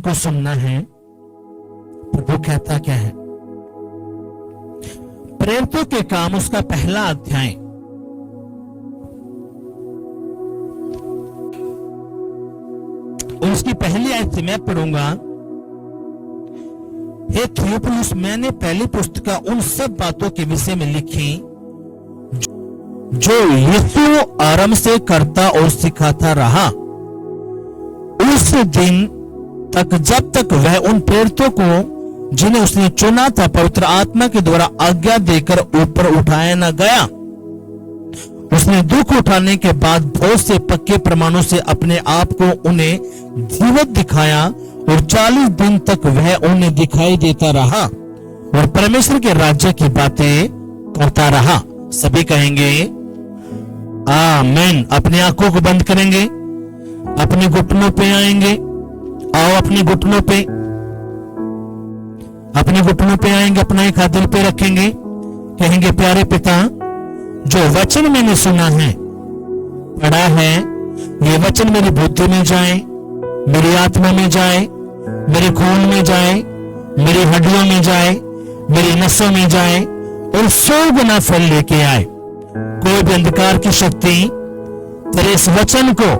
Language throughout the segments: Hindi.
को सुनना है। प्रभु कहता क्या है? प्रेरितों के काम उसका पहला अध्याय, उसकी पहली आयत से मैं पढ़ूंगा। हे थियोफिलुस, मैंने पहली पुस्तिका उन सब बातों के विषय में लिखी जो यीशु आरंभ से करता और सिखाता रहा, उस दिन तक जब तक वह उन प्रेरितों को जिन्हें उसने चुना था पवित्र आत्मा के द्वारा आज्ञा देकर ऊपर उठाया न गया। उसने दुख उठाने के बाद बहुत से पक्के प्रमाणों से अपने आप को उन्हें जीवित दिखाया और 40 दिन तक वह उन्हें दिखाई देता रहा और परमेश्वर के राज्य की बातें करता रहा। सभी कहेंगे आमीन। अपनी आंखों को बंद करेंगे, अपने घुटनों पे आएंगे। आओ अपने घुटनों पे, अपने घुटनों पे आएंगे, अपना एक हाथ दिल पे रखेंगे। कहेंगे प्यारे पिता, जो वचन मैंने सुना है, पढ़ा है, ये वचन मेरी बुद्धि में जाए, मेरी आत्मा में जाए, मेरे खून में जाए, मेरी हड्डियों में जाए, मेरी नसों में जाए और 100 गुना फल लेके आए। कोई भी अंधकार की शक्ति तेरे इस वचन को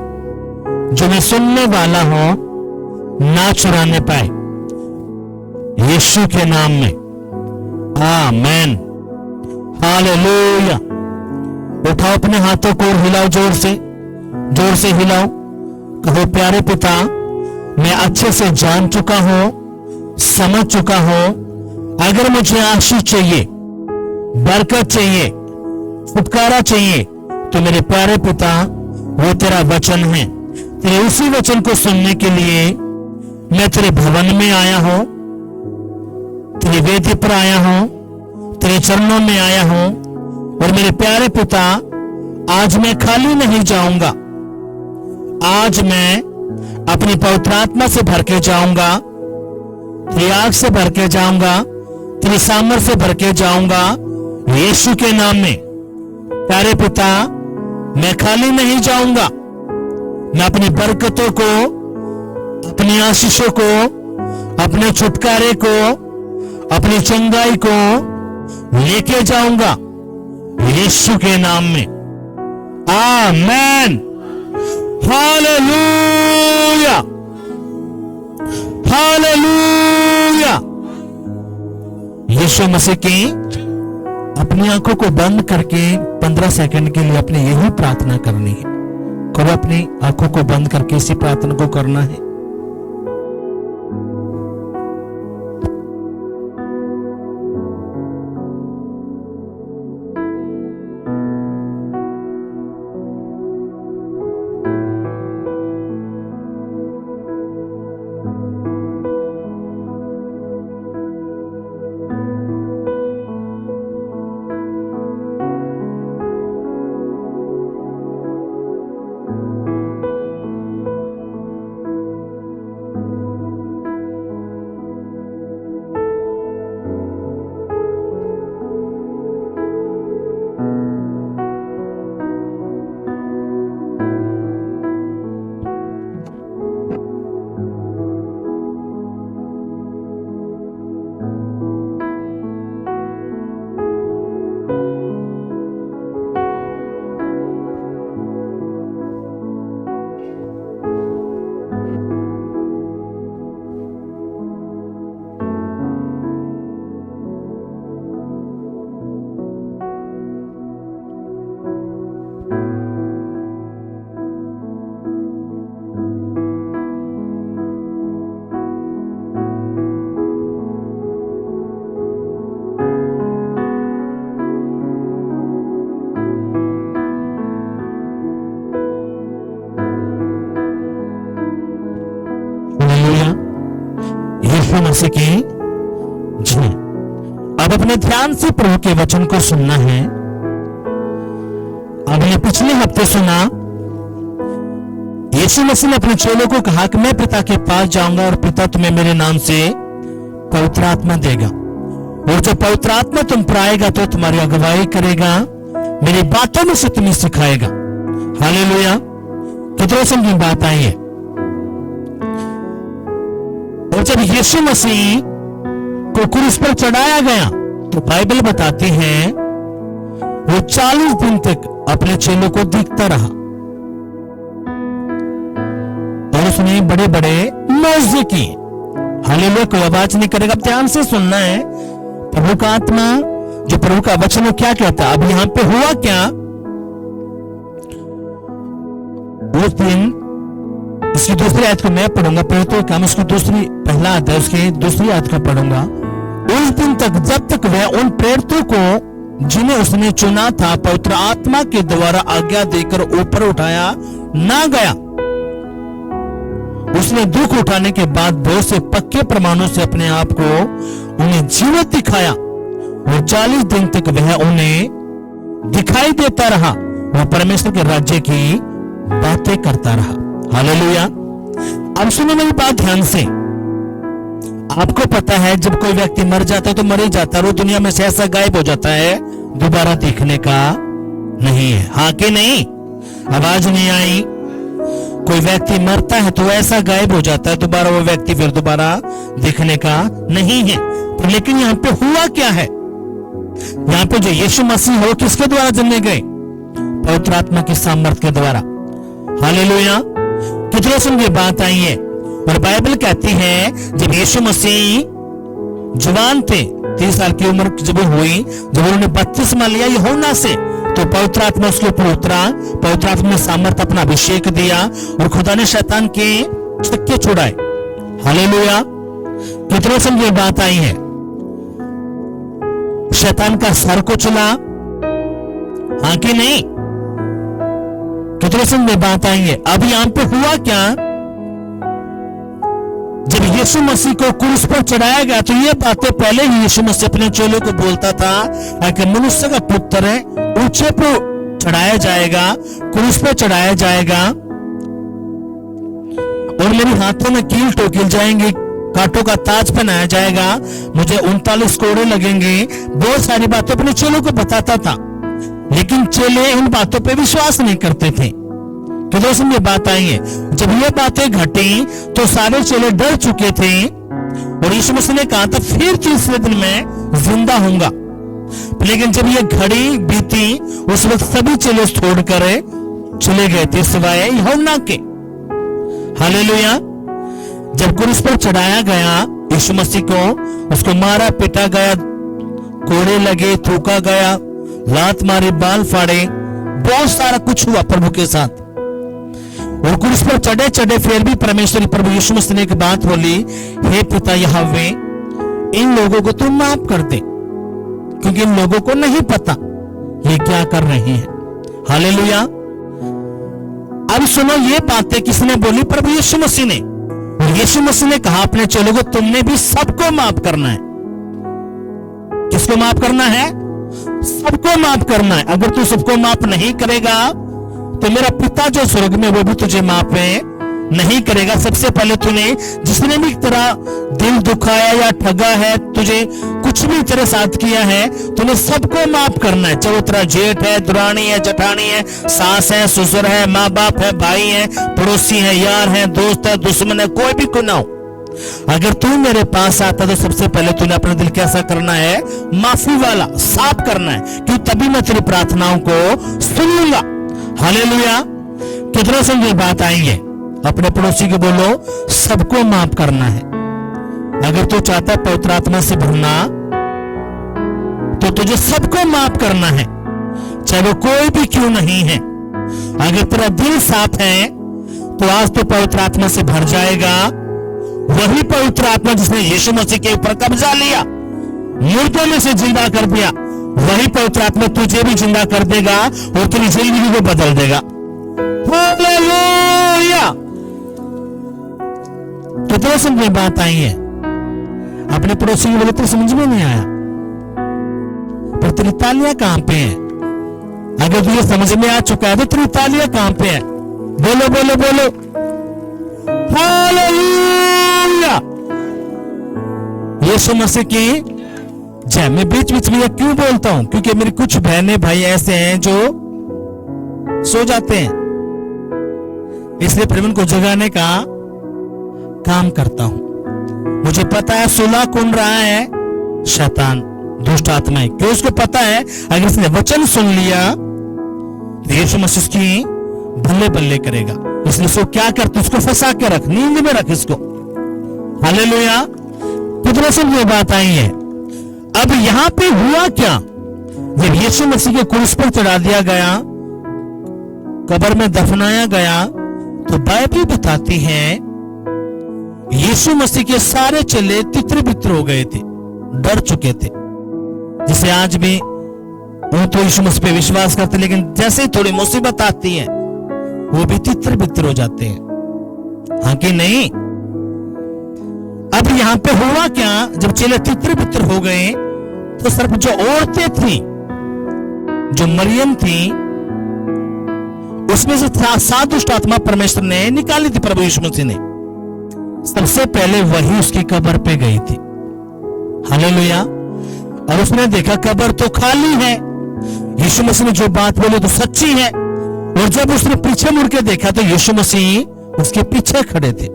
जो मैं सुनने वाला हूं ना चुराने पाए, यीशु के नाम में आमीन। हालेलुया। उठाओ अपने हाथों को और हिलाओ, जोर से हिलाओ। कहो प्यारे पिता, मैं अच्छे से जान चुका हूं, समझ चुका हूं, अगर मुझे आशीष चाहिए, बरकत चाहिए, छुटकारा चाहिए, तो मेरे प्यारे पिता वो तेरा वचन है। तेरे उसी वचन को सुनने के लिए मैं तेरे भवन में आया हूं, तेरी वेदी पर आया हूं, तेरे चरणों में आया हूं। और मेरे प्यारे पिता, आज मैं खाली नहीं जाऊंगा, आज मैं अपनी पवित्र आत्मा से भर के जाऊंगा, तेरी आग से भर के जाऊंगा, तेरी सामर्थ से भर के जाऊंगा, यीशु के नाम में। प्यारे पिता, मैं खाली नहीं जाऊंगा, मैं अपनी बरकतों को, अपनी आशीषों को, अपने छुटकारे को, अपनी चंगाई को लेके जाऊंगा, यीशु के नाम में आमीन। Hallelujah, hallelujah. यीशु मसीह की अपनी आंखों को बंद करके 15 सेकंड के लिए अपने यही प्रार्थना करनी है। करो, अपनी आंखों को बंद करके इसी प्रार्थना को करना है। यीशु मसीह की जय। अब अपने ध्यान से प्रभु के वचन को सुनना है। हमने पिछले हफ्ते सुना, यीशु मसीह ने अपने चेलों को कहा कि मैं पिता के पास जाऊंगा और पिता तुम्हें मेरे नाम से पवित्र आत्मा देगा, और जब पवित्र आत्मा तुम पर आएगा तो तुम्हारी अगुवाई करेगा, मेरी बातों में से तुम्हें सिखाएगा। हालेलुया। कितने समझ में बात आई है? जब यीशु मसीह को क्रूस पर चढ़ाया गया तो बाइबल बताती है वो 40 दिन तक अपने चेलों को दिखता रहा और उसने बड़े बड़े मौजे किए। हालेलुया। कोई आवाज नहीं करेगा, ध्यान से सुनना है। प्रभु का आत्मा, जो प्रभु का वचन क्या कहता है। अब यहां पे हुआ क्या, उस दिन इसकी दूसरी आयत को मैं पढ़ूंगा, पहले तो काम उसको पहला अध्याय उसकी दूसरी आयत को पढ़ूंगा। उस दिन तक जब तक वह उन प्रेरितों को जिन्हें उसने चुना था पवित्र आत्मा के द्वारा आज्ञा देकर ऊपर उठाया ना गया, उसने दुख उठाने के बाद बहुत से पक्के प्रमाणों से अपने आप को उन्हें जीवित दिखाया और 40 दिन तक वह उन्हें दिखाई देता रहा। वह परमेश्वर के राज्य की बातें करता रहा। हालेलुया। अब सुनो मेरी बात ध्यान से। आपको पता है जब कोई व्यक्ति मर जाता है तो मर ही जाता है, वो दुनिया में से ऐसा गायब हो जाता है, दोबारा देखने का नहीं है। हाँ कि नहीं? आवाज नहीं आई? कोई व्यक्ति मरता है तो ऐसा गायब हो जाता है, दोबारा वो व्यक्ति फिर दोबारा देखने का नहीं है। तो लेकिन यहाँ पे हुआ क्या है, यहाँ पे जो यीशु मसीह हो किसके द्वारा जन्मे गए? पवित्र आत्मा की सामर्थ के द्वारा। हालेलुया। कितने सुंदर बात आई है। और बाइबल कहती है जब यीशु मसीह जवान थे, 30 साल की उम्र जब हुई, जब उन्होंने बपतिस्मा लिया यूहन्ना से, तो पवित्र आत्मा उसके ऊपर उतरा। पवित्र आत्मा ने सामर्थ अपना अभिषेक दिया और खुदा ने शैतान के छक्के छुड़ाए। हालेलुया। कितने सुंदर बात आई है। शैतान का सर को चला, हाँ कि नहीं? कितने सुंदर बात आई है। अब यहां पे हुआ क्या, जब यीशु मसीह को क्रूस पर चढ़ाया गया तो ये बातें पहले ही यीशु मसीह अपने चेलों को बोलता था कि मनुष्य का पुत्र है, ऊंचे पर चढ़ाया जाएगा, क्रूस पर चढ़ाया जाएगा और मेरे हाथों में कील ठोकिल जाएंगे, कांटों का ताज पहनाया जाएगा, मुझे 39 कोड़े लगेंगे। बहुत सारी बातें अपने चेलों को बताता था, लेकिन चेले इन बातों पे विश्वास नहीं करते थे। तो दोस्तों ये बात आई है, जब ये बातें घटी तो सारे चेले डर चुके थे और यीशु मसीह ने कहा था फिर तीसरे दिन मैं जिंदा होऊंगा। लेकिन जब ये घड़ी बीती उस वक्त सभी चेले छोड़कर चले गए थे सिवाय यूहन्ना के। हालेलुया। जब क्रूस पर चढ़ाया गया यीशु मसीह को, उसको मारा पीटा गया, कोड़े लगे, थूका गया, लात मारे, बाल फाड़े, बहुत सारा कुछ हुआ प्रभु के साथ। और क्रूस पर चढ़े चढ़े फिर भी परमेश्वरी प्रभु यीशु मसीह ने एक बात बोली, हे पिता यहोवे, इन लोगों को तुम माफ कर दे, क्योंकि इन लोगों को नहीं पता ये क्या कर रहे हैं। हालेलुया। अब सुनो ये बातें किसने बोली? प्रभु यीशु मसीह ने। और यीशु मसीह ने कहा अपने चेलों को तुमने भी सबको माफ करना है। किसको माफ करना है? सबको माफ करना है। अगर तू सबको माफ नहीं करेगा तो मेरा पिता जो स्वर्ग में वो भी तुझे माफ नहीं करेगा। सबसे पहले तूने जिसने भी तेरा दिल दुखाया या ठगा है, तुझे कुछ भी तेरे साथ किया है, तूने सबको माफ करना है। चाहे वो तेरा जेठ है, दुरानी है, जठानी है, सास है, ससुर है, माँ बाप है, भाई है, पड़ोसी है, यार है, दोस्त है, दुश्मन है, कोई भी क्यों ना हो। अगर तू मेरे पास आता तो सबसे पहले तूने अपना दिल कैसा करना है? माफी वाला, साफ करना है, क्यों? तभी मैं तेरी प्रार्थनाओं को सुन लूंगा। हालेलुया। कितना सुंदर बात आई है। अपने पड़ोसी को बोलो सबको माफ करना है। अगर तू चाहता है पवित्र आत्मा से भरना तो तुझे सबको माफ करना है, चाहे वो कोई भी क्यों नहीं है। अगर तेरा दिल साफ है तो आज तो पवित्र आत्मा से भर जाएगा। वही पवित्र आत्मा जिसने यीशु मसीह के ऊपर कब्जा लिया, मुर्दों में से जिंदा कर दिया, वही पवित्र आत्मा तुझे भी जिंदा कर देगा और तेरी जिंदगी को बदल देगा। हालेलुया। कितने सुंदर बात आई है। अपने पड़ोसी को बोले तो समझ में नहीं आया, पर तेरी तालियां कहां पे है? अगर तुझे समझ में आ चुका है तो तेरी तालियां कहां पे है? बोलो बोलो बोलो हालेलुया। यीशु मसीह की जय। मैं बीच बीच में क्यों बोलता हूं? क्योंकि मेरी कुछ बहनें भाई ऐसे हैं जो सो जाते हैं, इसलिए फिर उनको जगाने का काम करता हूं। मुझे पता है सुलह कौन रहा है, शैतान, दुष्ट आत्माएं। क्यों? उसको पता है अगर इसने वचन सुन लिया तो यीशु मसीह उसकी बल्ले बल्ले करेगा, इसलिए इसको क्या करते, उसको फंसा के रख, नींद में रख इसको। हालेलुया। कितने से ये बात आई है। अब यहां पे हुआ क्या, जब यीशु मसीह के क्रूस पर चढ़ा दिया गया, कब्र में दफनाया गया, तो बाइबल बताती है यीशु मसीह के सारे चेले तितर बितर हो गए थे, डर चुके थे। जिसे आज भी वो तो यीशु मसीह पे विश्वास करते, लेकिन जैसे ही थोड़ी मुसीबत आती है वो भी तितर बितर हो जाते हैं, हाँ कि नहीं। अब यहां पे हुआ क्या, जब चेले तितर बितर हो गए तो सिर्फ जो औरतें थी, जो मरियम थी, उसमें से 7 दुष्ट आत्मा परमेश्वर ने निकाली थी, प्रभु यीशु मसीह ने। सबसे पहले वही उसकी कब्र पे गई थी। हालेलुया। और उसने देखा कब्र तो खाली है, यीशु मसीह ने जो बात बोली तो सच्ची है। और जब उसने पीछे मुड़ के देखा तो यीशु मसीह उसके पीछे खड़े थे।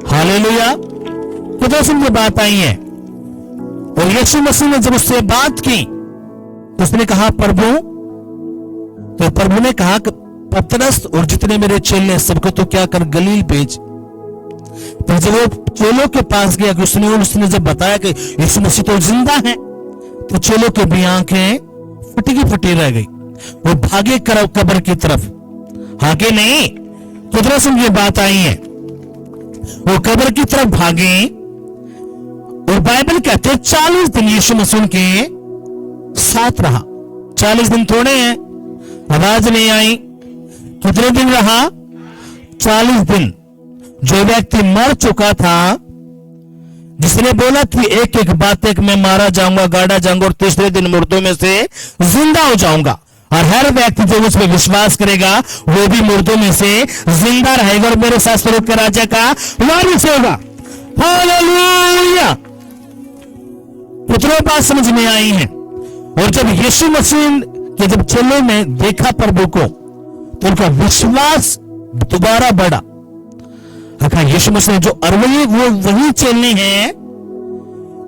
हालेलुया। तो दोस्तों ये बात आई है। और यीशु मसीह ने जब उससे बात की तो उसने कहा प्रभु, तो प्रभु ने कहा पतरस और जितने मेरे चेले सबको तो क्या कर गलील भेज। तो जब वो चेलों के पास गया कि उसने जब बताया कि यीशु मसीह तो जिंदा है, तो चेलों के भी आंखें फटी की फटी रह गई, वो भागे कब्र की तरफ, हाँ कि नहीं। तो दरअसल ये बात आई है, वो कब्र की तरफ भागे। और बाइबल कहते 40 दिन यीशु मसीह के साथ रहा। 40 दिन थोड़े हैं, आवाज नहीं आई। कितने दिन रहा? 40 दिन। जो व्यक्ति मर चुका था, जिसने बोला कि एक एक बात एक मैं मारा जाऊंगा, गाड़ा जाऊंगा और तीसरे दिन मुर्दों में से जिंदा हो जाऊंगा, और हर व्यक्ति जो उस पर विश्वास करेगा वो भी मुर्दों में से जिंदा रहेगा और मेरे साथ स्वर्ग के राज्य का वारिस होगा। हालेलुया। कितनी बात समझ में आई है। और जब यीशु मसीह के जब चेलों ने देखा प्रभु को, तो उनका विश्वास दोबारा बढ़ा। यीशु मसीह ने जो अरवैये, वो वही चेले हैं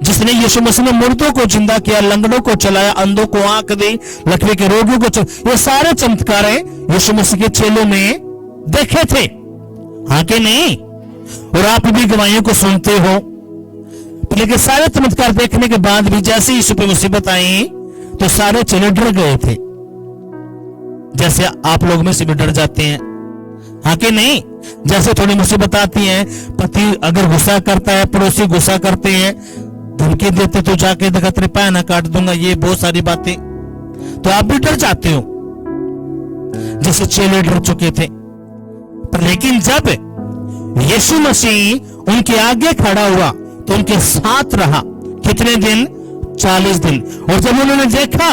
जिसने यीशु मसीह ने मुर्दों को जिंदा किया, लंगड़ों को चलाया, अंधों को आंख दी, लकवे के रोगियों को ये सारे चमत्कार यीशु मसीह के चेलों ने देखे थे, हाँ कि नहीं। और आप भी गवाहियों को सुनते हो, लेकिन सारे चमत्कार देखने के बाद भी जैसे यीशु पे मुसीबत आई तो सारे चेले डर गए थे, जैसे आप लोग में से भी डर जाते हैं, हाँ कि नहीं। जैसे थोड़ी मुसीबत आती है, पति अगर गुस्सा करता है, पड़ोसी गुस्सा करते हैं, धमकी देते तो जाके देखा तेरे पैर ना काट दूंगा, ये बहुत सारी बातें, तो आप भी डर जाते हो, जैसे चेले डर चुके थे। पर लेकिन जब यीशु मसीह उनके आगे खड़ा हुआ तो उनके साथ रहा। कितने दिन? 40 दिन। और जब उन्होंने देखा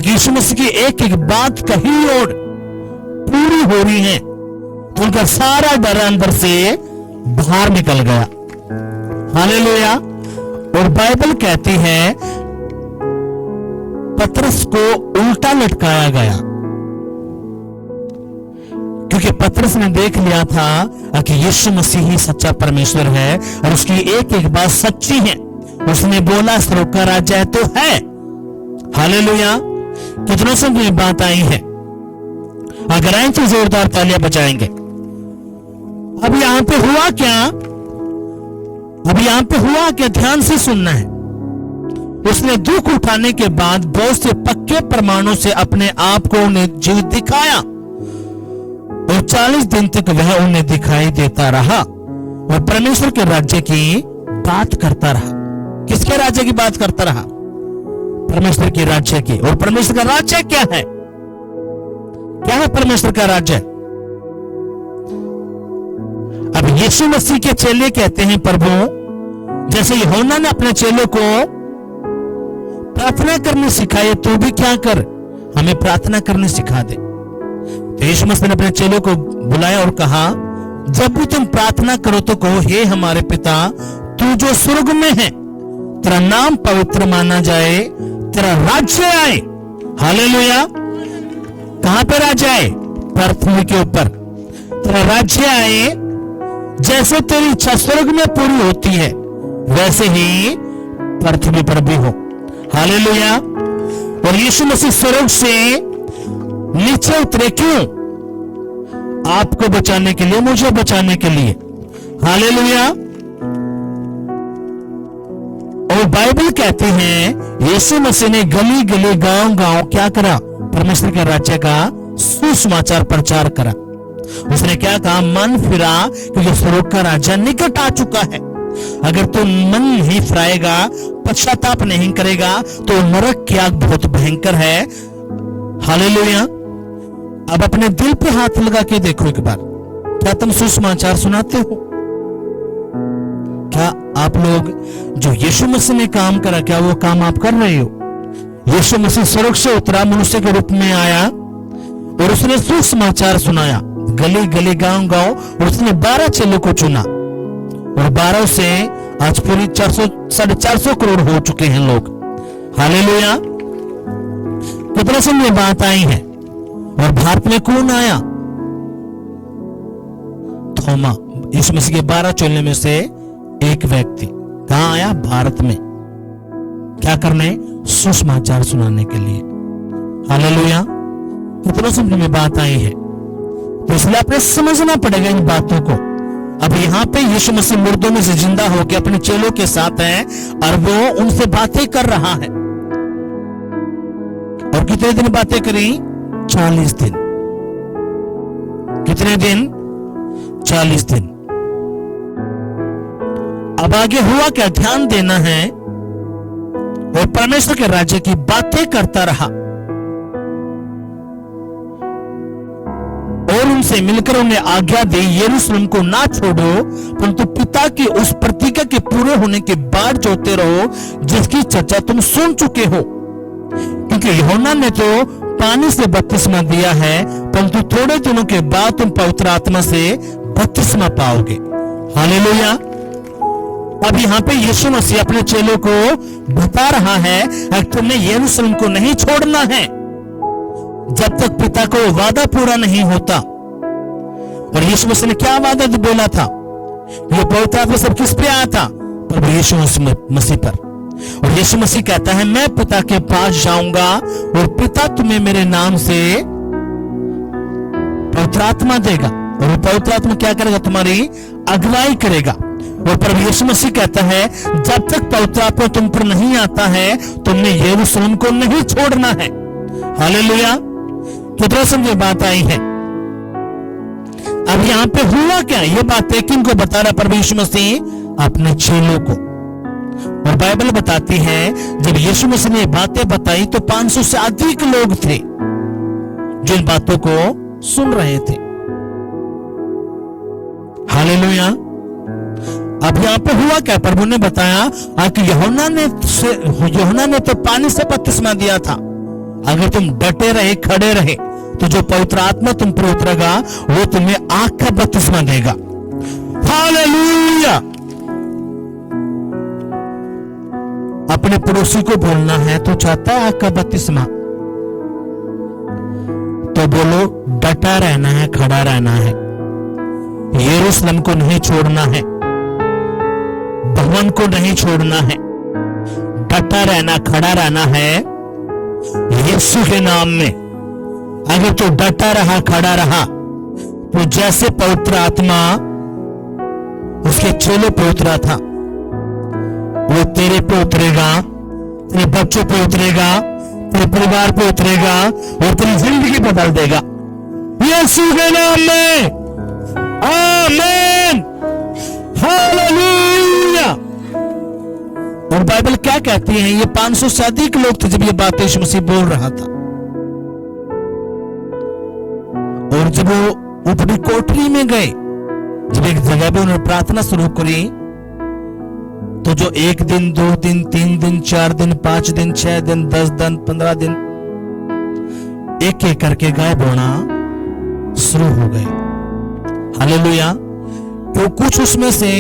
यीशु मसीह की एक एक बात कही और पूरी हो रही है, तो उनका सारा डर अंदर से बाहर निकल गया। हालेलुया। और बाइबल कहती है पतरस को उल्टा लटकाया गया, क्योंकि पतरस ने देख लिया था कि यीशु मसीह ही सच्चा परमेश्वर है और उसकी एक एक बात सच्ची है। उसने बोला स्वर्ग का राज्य तो है। हालेलुया। कितनों से ये बात आई है। अगर आए तो जोरदार तालियां बजाएंगे। अब यहां पे हुआ क्या? अब यहां पे हुआ क्या? ध्यान से सुनना है। उसने दुख उठाने के बाद बहुत से पक्के प्रमाणों से अपने आप को उन्हें जीवित दिखाया और 40 दिन तक वह उन्हें दिखाई देता रहा और परमेश्वर के राज्य की बात करता रहा। किसके राज्य की बात करता रहा? परमेश्वर के राज्य की। और परमेश्वर का राज्य क्या है? क्या है परमेश्वर का राज्य? अब यीशु मसीह के चेले कहते हैं प्रभु, जैसे यूहन्ना ने अपने चेलों को प्रार्थना करनी सिखाई, तू भी क्या कर, हमें प्रार्थना करनी सिखा दे। तो यीशु मसीह ने अपने चेलों को बुलाया और कहा, जब भी तुम प्रार्थना करो तो कहो, हे हमारे पिता तू जो स्वर्ग में है, तेरा नाम पवित्र माना जाए, तेरा राज्य आए। हालेलुया। कहां पर राज्य आए? पृथ्वी के ऊपर। तेरा राज्य आए, जैसे तेरी इच्छा स्वर्ग में पूरी होती है वैसे ही पृथ्वी पर भी हो। हालेलुया। और यीशु मसीह स्वर्ग से नीचे उतरे क्यों? आपको बचाने के लिए, मुझे बचाने के लिए। हालेलुया। और बाइबल कहते हैं यीशु मसीह ने गली गली गांव गांव क्या करा? परमेश्वर के राज्य का सुसमाचार प्रचार करा। उसने क्या कहा? मन फिरा क्योंकि स्वर्ग का राज्य निकट आ चुका है। अगर तू मन ही फिराएगा, पश्चाताप नहीं करेगा तो नरक की आग बहुत भयंकर है। हालेलुया। अब अपने दिल पे हाथ लगा के देखो एक बार, क्या तुम सुसमाचार सुनाते हो? क्या आप लोग जो यीशु मसीह ने काम करा, क्या वो काम आप कर रहे हो? यीशु मसीह स्वर्ग से उतरा, मनुष्य के रूप में आया और उसने सुसमाचार सुनाया गली गली गांव गांव। और उसने 12 चेलों को चुना और 12 से आज पूरी 400-450 करोड़ हो चुके हैं लोग। हालेलुया। कितना समय बात आई है। और भारत में कौन आया? थोमा, यीशु मसीह के 12 चेलों में से एक व्यक्ति कहां आया? भारत में। क्या करने? सुसमाचार सुनाने के लिए। हालेलुया। कितना समझ में बात आई है। तो इसलिए आपने समझना पड़ेगा इन बातों को। अब यहाँ पे यीशु मसीह मुर्दों में से जिंदा होकर अपने चेलों के साथ है और वो उनसे बातें कर रहा है। और कितने दिन बातें करी? 40 दिन। कितने दिन? 40 दिन। अब आगे हुआ क्या? ध्यान देना है। और परमेश्वर के राज्य की बातें करता रहा और उनसे मिलकर उन्हें आज्ञा दी, यरूशलेम को ना छोड़ो परंतु पिता की उस प्रतिज्ञा के पूरे होने के बाद जोते रहो जिसकी चर्चा तुम सुन चुके हो। क्योंकि यूहन्ना ने तो पानी से बपतिस्मा दिया है, परंतु थोड़े दिनों के बाद तुम पवित्र आत्मा से बपतिस्मा पाओगे। हालेलुया। अब यहाँ पे यीशु मसीह अपने चेलों को बता रहा है कि तुमने यरूशलेम को नहीं छोड़ना है जब तक पिता को वादा पूरा नहीं होता। और यीशु मसीह ने क्या वादा बोला था? ये पवित्र आत्मा सब किस पे आया था? प्रभु यीशु मसीह पर। और यीशु मसीह कहता है मैं पिता के पास जाऊंगा और पिता तुम्हें मेरे नाम से पवित्र आत्मा देगा और पवित्र आत्मा क्या करेगा? तुम्हारी अगुवाई करेगा। और प्रभु यीशु मसीह कहता है जब तक पवित्र आत्मा तुम पर नहीं आता है तुमने यरूशलेम को नहीं छोड़ना है। हालेलुया। कितना समझे बात आई है। अब यहां पे हुआ क्या? ये बातें किनको बता रहा प्रभु यीशु मसीह? अपने चेलों को। और बाइबल बताती है जब यीशु मसीह ने बातें बताई तो 500 से अधिक लोग थे जो इन बातों को सुन रहे थे। हालेलुया। अब यहां पे हुआ क्या? प्रभु ने बताया कि यूहन्ना ने तो पानी से बपतिस्मा दिया था। अगर तुम डटे रहे, खड़े रहे तो जो पवित्र आत्मा तुम पर उतरेगा वो तुम्हें आग का बपतिस्मा देगा। हालेलुया। अपने पड़ोसी को बोलना है तो चाहता है आग का बपतिस्मा, तो बोलो डटा रहना है, खड़ा रहना है, यरूशलेम को नहीं छोड़ना है, भवन को नहीं छोड़ना है, डटा रहना, खड़ा रहना है यीशु के नाम में। अगर तू डटा रहा, खड़ा रहा तो जैसे पवित्र आत्मा उसके चेलों पे उतरा था वो तेरे पे उतरेगा, तेरे बच्चों पे उतरेगा, तेरे परिवार पे उतरेगा और तेरी जिंदगी बदल देगा यीशु के नाम में। आमीन। हालेलुया। और बाइबल क्या कहती है? ये 500 से अधिक लोग थे जब ये बातें यीशु मसीह बोल रहा था। और जब वो ऊपरी कोठरी में गए, जब एक जगह पे उन्होंने प्रार्थना शुरू करी तो जो 1 दिन, 2 दिन, 3 दिन, 4 दिन, 5 दिन, 6 दिन, 10 दिन, 15 दिन एक एक करके गायब होना शुरू हो गए। हालेलुया। तो कुछ उसमें से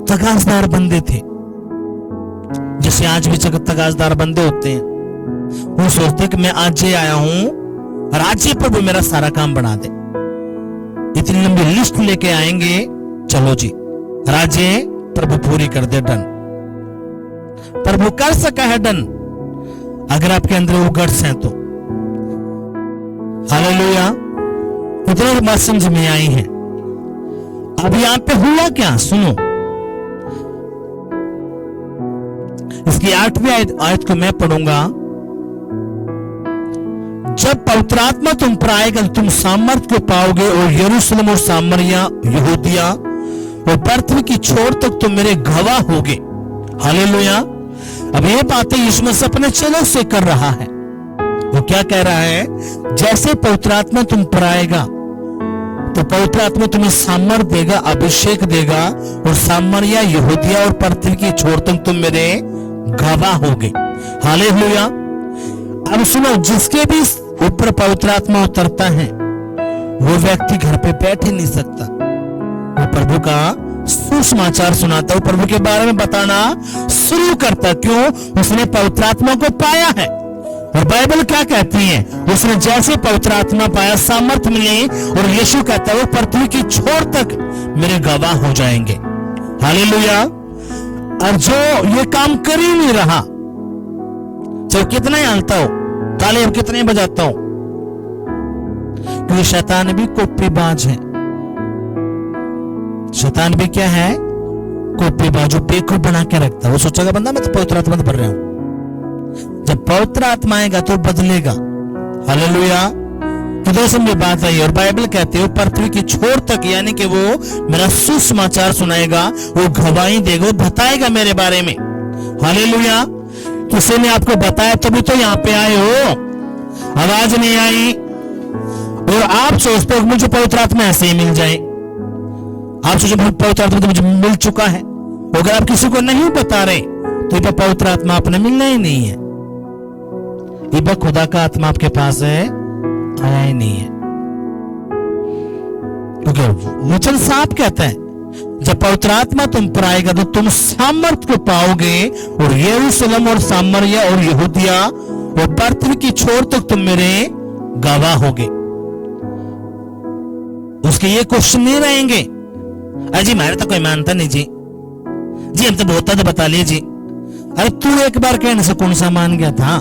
तगाजदार बंदे थे, जैसे आज भी तगाजदार बंदे होते हैं। वो सोचते कि मैं आज ही आया हूं और आज ही प्रभु मेरा सारा काम बना दे। इतनी लंबी लिस्ट लेके आएंगे चलो जी, राज्य प्रभु पूरी कर दे, डन। प्रभु कर सका है डन, अगर आपके अंदर वो गट्स हैं तो। हालेलुया। इतनी बात समझ में आई है। अब यहां पे हुआ क्या, सुनो। इसकी 8वीं आयत को मैं पढ़ूंगा। जब पवित्र आत्मा तुम पर आएगा तो तुम सामर्थ्य को पाओगे और यरूशलेम और सामरिया, यहूदिया और पृथ्वी की छोर तक तुम मेरे गवाह होगे। हालेलुया। अब ये बातें यीशु मसीह अपने चेलों से कर रहा है। वो क्या कह रहा है, जैसे पवित्र आत्मा तुम पर आएगा तो पवित्र आत्मा तुम्हें सामर्थ्य देगा, अभिषेक देगा और सामरिया, यहूदिया और पृथ्वी की छोर तक तुम मेरे गवाह होगे। हालेलुया। अब सुनो, जिसके भी ऊपर पवित्र आत्मा उतरता है वो व्यक्ति घर पे बैठ ही नहीं सकता। वो प्रभु का सुसमाचार सुनाता, वो प्रभु के बारे में बताना शुरू करता। क्यों? उसने पवित्र आत्मा को पाया है। और बाइबल क्या कहती है, उसने जैसे पवित्र आत्मा पाया, सामर्थ्य मिली, और यीशु कहता है वो पृथ्वी की छोर तक मेरे गवाह हो जाएंगे। हालेलुया। और जो ये काम कर ही नहीं रहा, चाहे कितना ही आलता हो, ताली कितने बजाता हो, क्योंकि शैतान भी कॉपीबाज है। शैतान भी क्या है? कॉपीबाज, जो बेवकूफ बना के रखता है। वो सोचेगा बंदा मैं तो पवित्र आत्मा भर रहा हूं। जब पवित्र आत्मा आएगा तो बदलेगा। हालेलुया। तो दोस्तों ये बात आई, और बाइबल कहते हो पृथ्वी की छोर तक, यानी कि वो मेरा सुसमाचार सुनाएगा, वो गवाही देगा, वो बताएगा मेरे बारे में। हालेलुया। किसी ने आपको बताया तभी तो यहाँ पे आए हो, आवाज नहीं आई। और आप सोचते हो मुझे पवित्र आत्मा ऐसे ही मिल जाए। आप सोचो पवित्र आत्मा तो मुझे मिल चुका है। अगर आप किसी को नहीं बता रहे तो ये पवित्र आत्मा आपने मिलना ही नहीं है। ये खुदा का आत्मा आपके पास है, आया ही नहीं है। क्योंकि वचन साफ कहता है जब पवित्र आत्मा तुम पर आएगा तो तुम सामर्थ्य को पाओगे, और यरूशलेम और सामरिया और यहूदिया और पृथ्वी की छोर तक तुम मेरे गवाह होगे। उसके ये क्वेश्चन नहीं रहेंगे, अजी मेरे तो कोई मानता नहीं जी, हम तो बहुत तो बता लिए जी। अरे तू एक बार कहने से कौन सा मान गया था?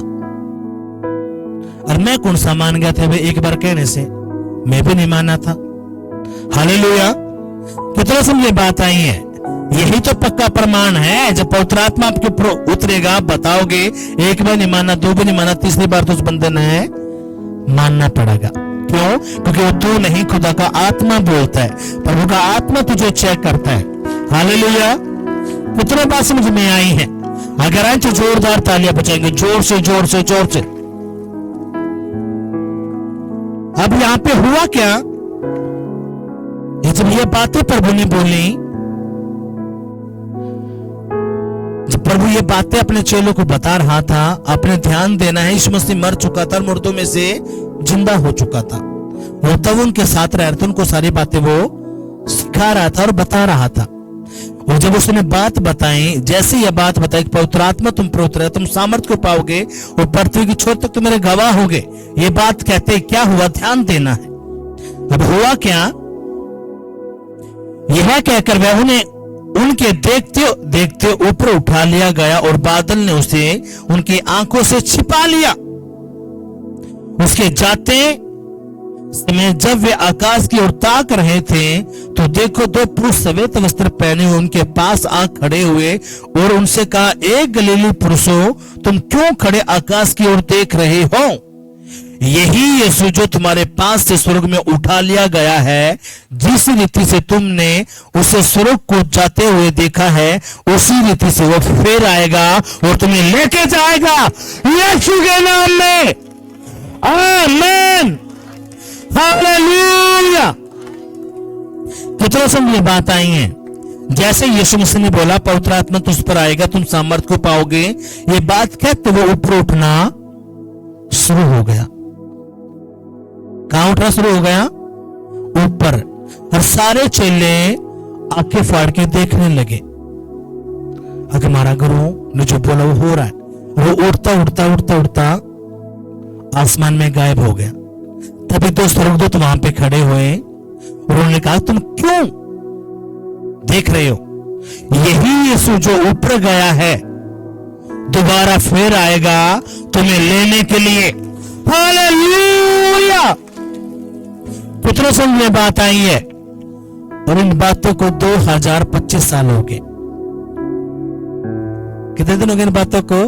और मैं कौन सा मान गया था? एक बार कहने से मैं भी नहीं माना था। हालेलुया। कितना समझे बात आई है। यही तो पक्का प्रमाण है। जब पवित्र आत्मा आपके ऊपर उतरेगा, बताओगे, एक बार नहीं माना, दो भी नहीं माना, तीसरी बार तो उस बंदे ने मानना पड़ेगा। क्यों? क्योंकि वो तू नहीं, खुदा का आत्मा बोलता है, प्रभु का आत्मा तुझे चेक करता है। हालेलुया। कितना बात समझ में आई है। अगर आए तो जोरदार तालियां बजाएंगे, जोर से जोर से जोर से। अब यहां पे हुआ क्या, जब ये बातें प्रभु ने बोली, जब प्रभु ये बातें अपने चेलों को बता रहा था, अपने ध्यान देना है, यीशु मसीह मर चुका था, मुर्दों में से जिंदा हो चुका था, वो तब उनके साथ रह रहे थे, उनको सारी बातें वो सिखा रहा था और बता रहा था। और जब उसने बात बताई, जैसे यह बात बताई, पवित्र आत्मा तुम पर उतरेगा, तुम सामर्थ्य को पाओगे और पृथ्वी की छोर तक तुम मेरे गवाह होगे, ये बात कहते क्या हुआ, ध्यान देना है। अब हुआ क्या, यह कहकर वह उन्हें उनके देखते देखते ऊपर उठा लिया गया और बादल ने उसे उनकी आंखों से छिपा लिया। उसके जाते समय जब वे आकाश की ओर ताक रहे थे तो देखो दो पुरुष सफेद वस्त्र पहने हुए उनके पास आ खड़े हुए और उनसे कहा, एक गलीली पुरुषों, तुम क्यों खड़े आकाश की ओर देख रहे हो? यही यीशु जो तुम्हारे पास से स्वर्ग में उठा लिया गया है, जिस रीति से तुमने उसे स्वर्ग को जाते हुए देखा है, उसी रीति से वो फिर आएगा और तुम्हें लेके जाएगा, यीशु के नाम में। आमीन। हालेलुया। कितने समझ बात आई है। जैसे यीशु मसीह ने बोला पवित्र आत्मा तुझ पर आएगा, तुम सामर्थ्य को पाओगे, ये बात कहते वो ऊपर उठना शुरू हो गया। कहां उठना शुरू हो गया? ऊपर। और सारे चेले आंखें फाड़ के देखने लगे, अगर हमारा गुरु ने जो बोला वो हो रहा है। वो उड़ता उड़ता उड़ता उड़ता आसमान में गायब हो गया। तभी दो स्वर्गदूत वहां पे खड़े हुए और उन्होंने कहा, तुम क्यों देख रहे हो, यही यीशु जो ऊपर गया है दोबारा फिर आएगा तुम्हें लेने के लिए। हालेलुया! कितने समझ में बात आई है? और इन बातों को 2025 साल हो गए। कितने दिन हो गए इन बातों को?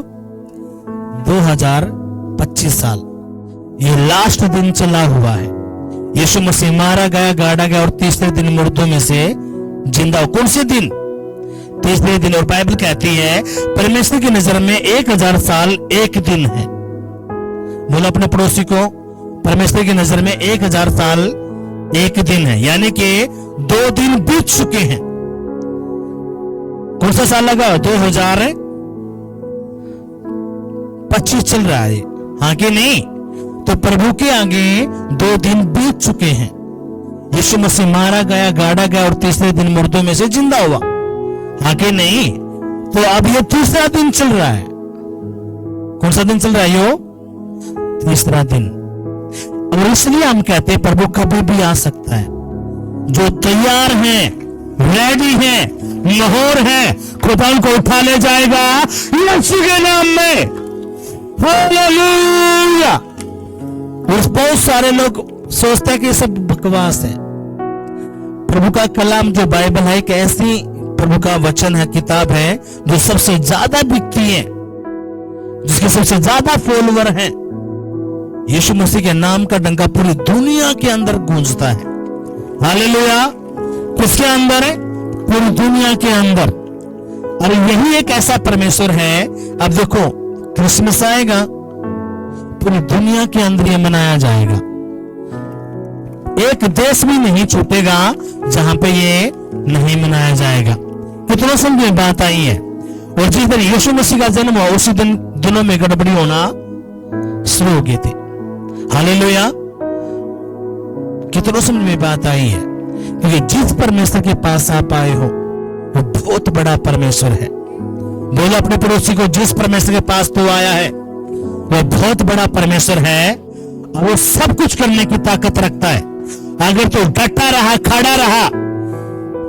2025 साल। ये लास्ट दिन चला हुआ है। यीशु मसीह मारा गया, गाड़ा गया और तीसरे दिन मुर्दों में से जिंदा हो। कौन से दिन? तीसरे दिन। और बाइबल कहती है परमेश्वर की नजर में 1000 साल एक दिन है। बोलो अपने पड़ोसी को, परमेश्वर की नजर में 1000 साल एक दिन है, यानी कि 2 दिन बीत चुके हैं। कौन सा साल लगा? 2025 चल रहा है, हाँ कि नहीं? तो प्रभु के आगे 2 दिन बीत चुके हैं। यीशु मसीह मारा गया, गाड़ा गया और तीसरे दिन मुर्दों में से जिंदा हुआ, हाँ कि नहीं? तो अब ये तीसरा दिन चल रहा है। कौन सा दिन चल रहा है? यो तीसरा दिन। और इसलिए हम कहते हैं प्रभु कभी भी आ सकता है। जो तैयार हैं, रेडी हैं, लाहौर है, खुदा उनको उठा ले जाएगा यीशु के नाम में। हालेलुया! और बहुत सारे लोग सोचते हैं कि ये सब बकवास है। प्रभु का कलाम जो बाइबल है एक ऐसी प्रभु का वचन है, किताब है जो सबसे ज्यादा बिकती है, जिसके सबसे ज्यादा फॉलोवर हैं। यीशु मसीह के नाम का डंका पूरी दुनिया के अंदर गूंजता है। हालेलुया! किसके अंदर है? पूरी दुनिया के अंदर। और यही एक ऐसा परमेश्वर है। अब देखो क्रिसमस आएगा, पूरी दुनिया के अंदर ये मनाया जाएगा। एक देश भी नहीं छूटेगा जहां पे ये नहीं मनाया जाएगा। कितना समझ में बात आई है? और जिस दिन यीशु मसीह का जन्म हुआ उसी दिन दिनों में गड़बड़ी होना शुरू हो गई थी। हालेलुया! कितना समझ में बात आई है? क्योंकि जिस परमेश्वर के पास आप आए हो वो बहुत बड़ा परमेश्वर है। बोलो अपने पड़ोसी को, जिस परमेश्वर के पास तू आया है वो बहुत बड़ा परमेश्वर है और वो सब कुछ करने की ताकत रखता है। अगर तू डटा रहा, खड़ा रहा,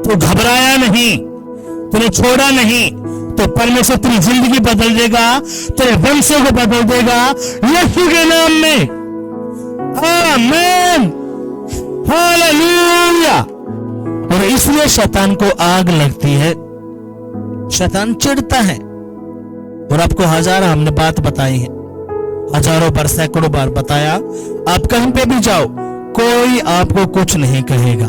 तो घबराया नहीं, तूने छोड़ा नहीं, तो परमेश्वर तेरी जिंदगी बदल देगा, तेरे वंशों को बदल देगा यीशु के नाम में। आमीन! हालेलुया! और इसलिए शैतान को आग लगती है, शैतान चिढ़ता है। और आपको हमने बात बताई है, हजारों बार, सैकड़ों बार बताया। आप कहीं पे भी जाओ, कोई आपको कुछ नहीं कहेगा।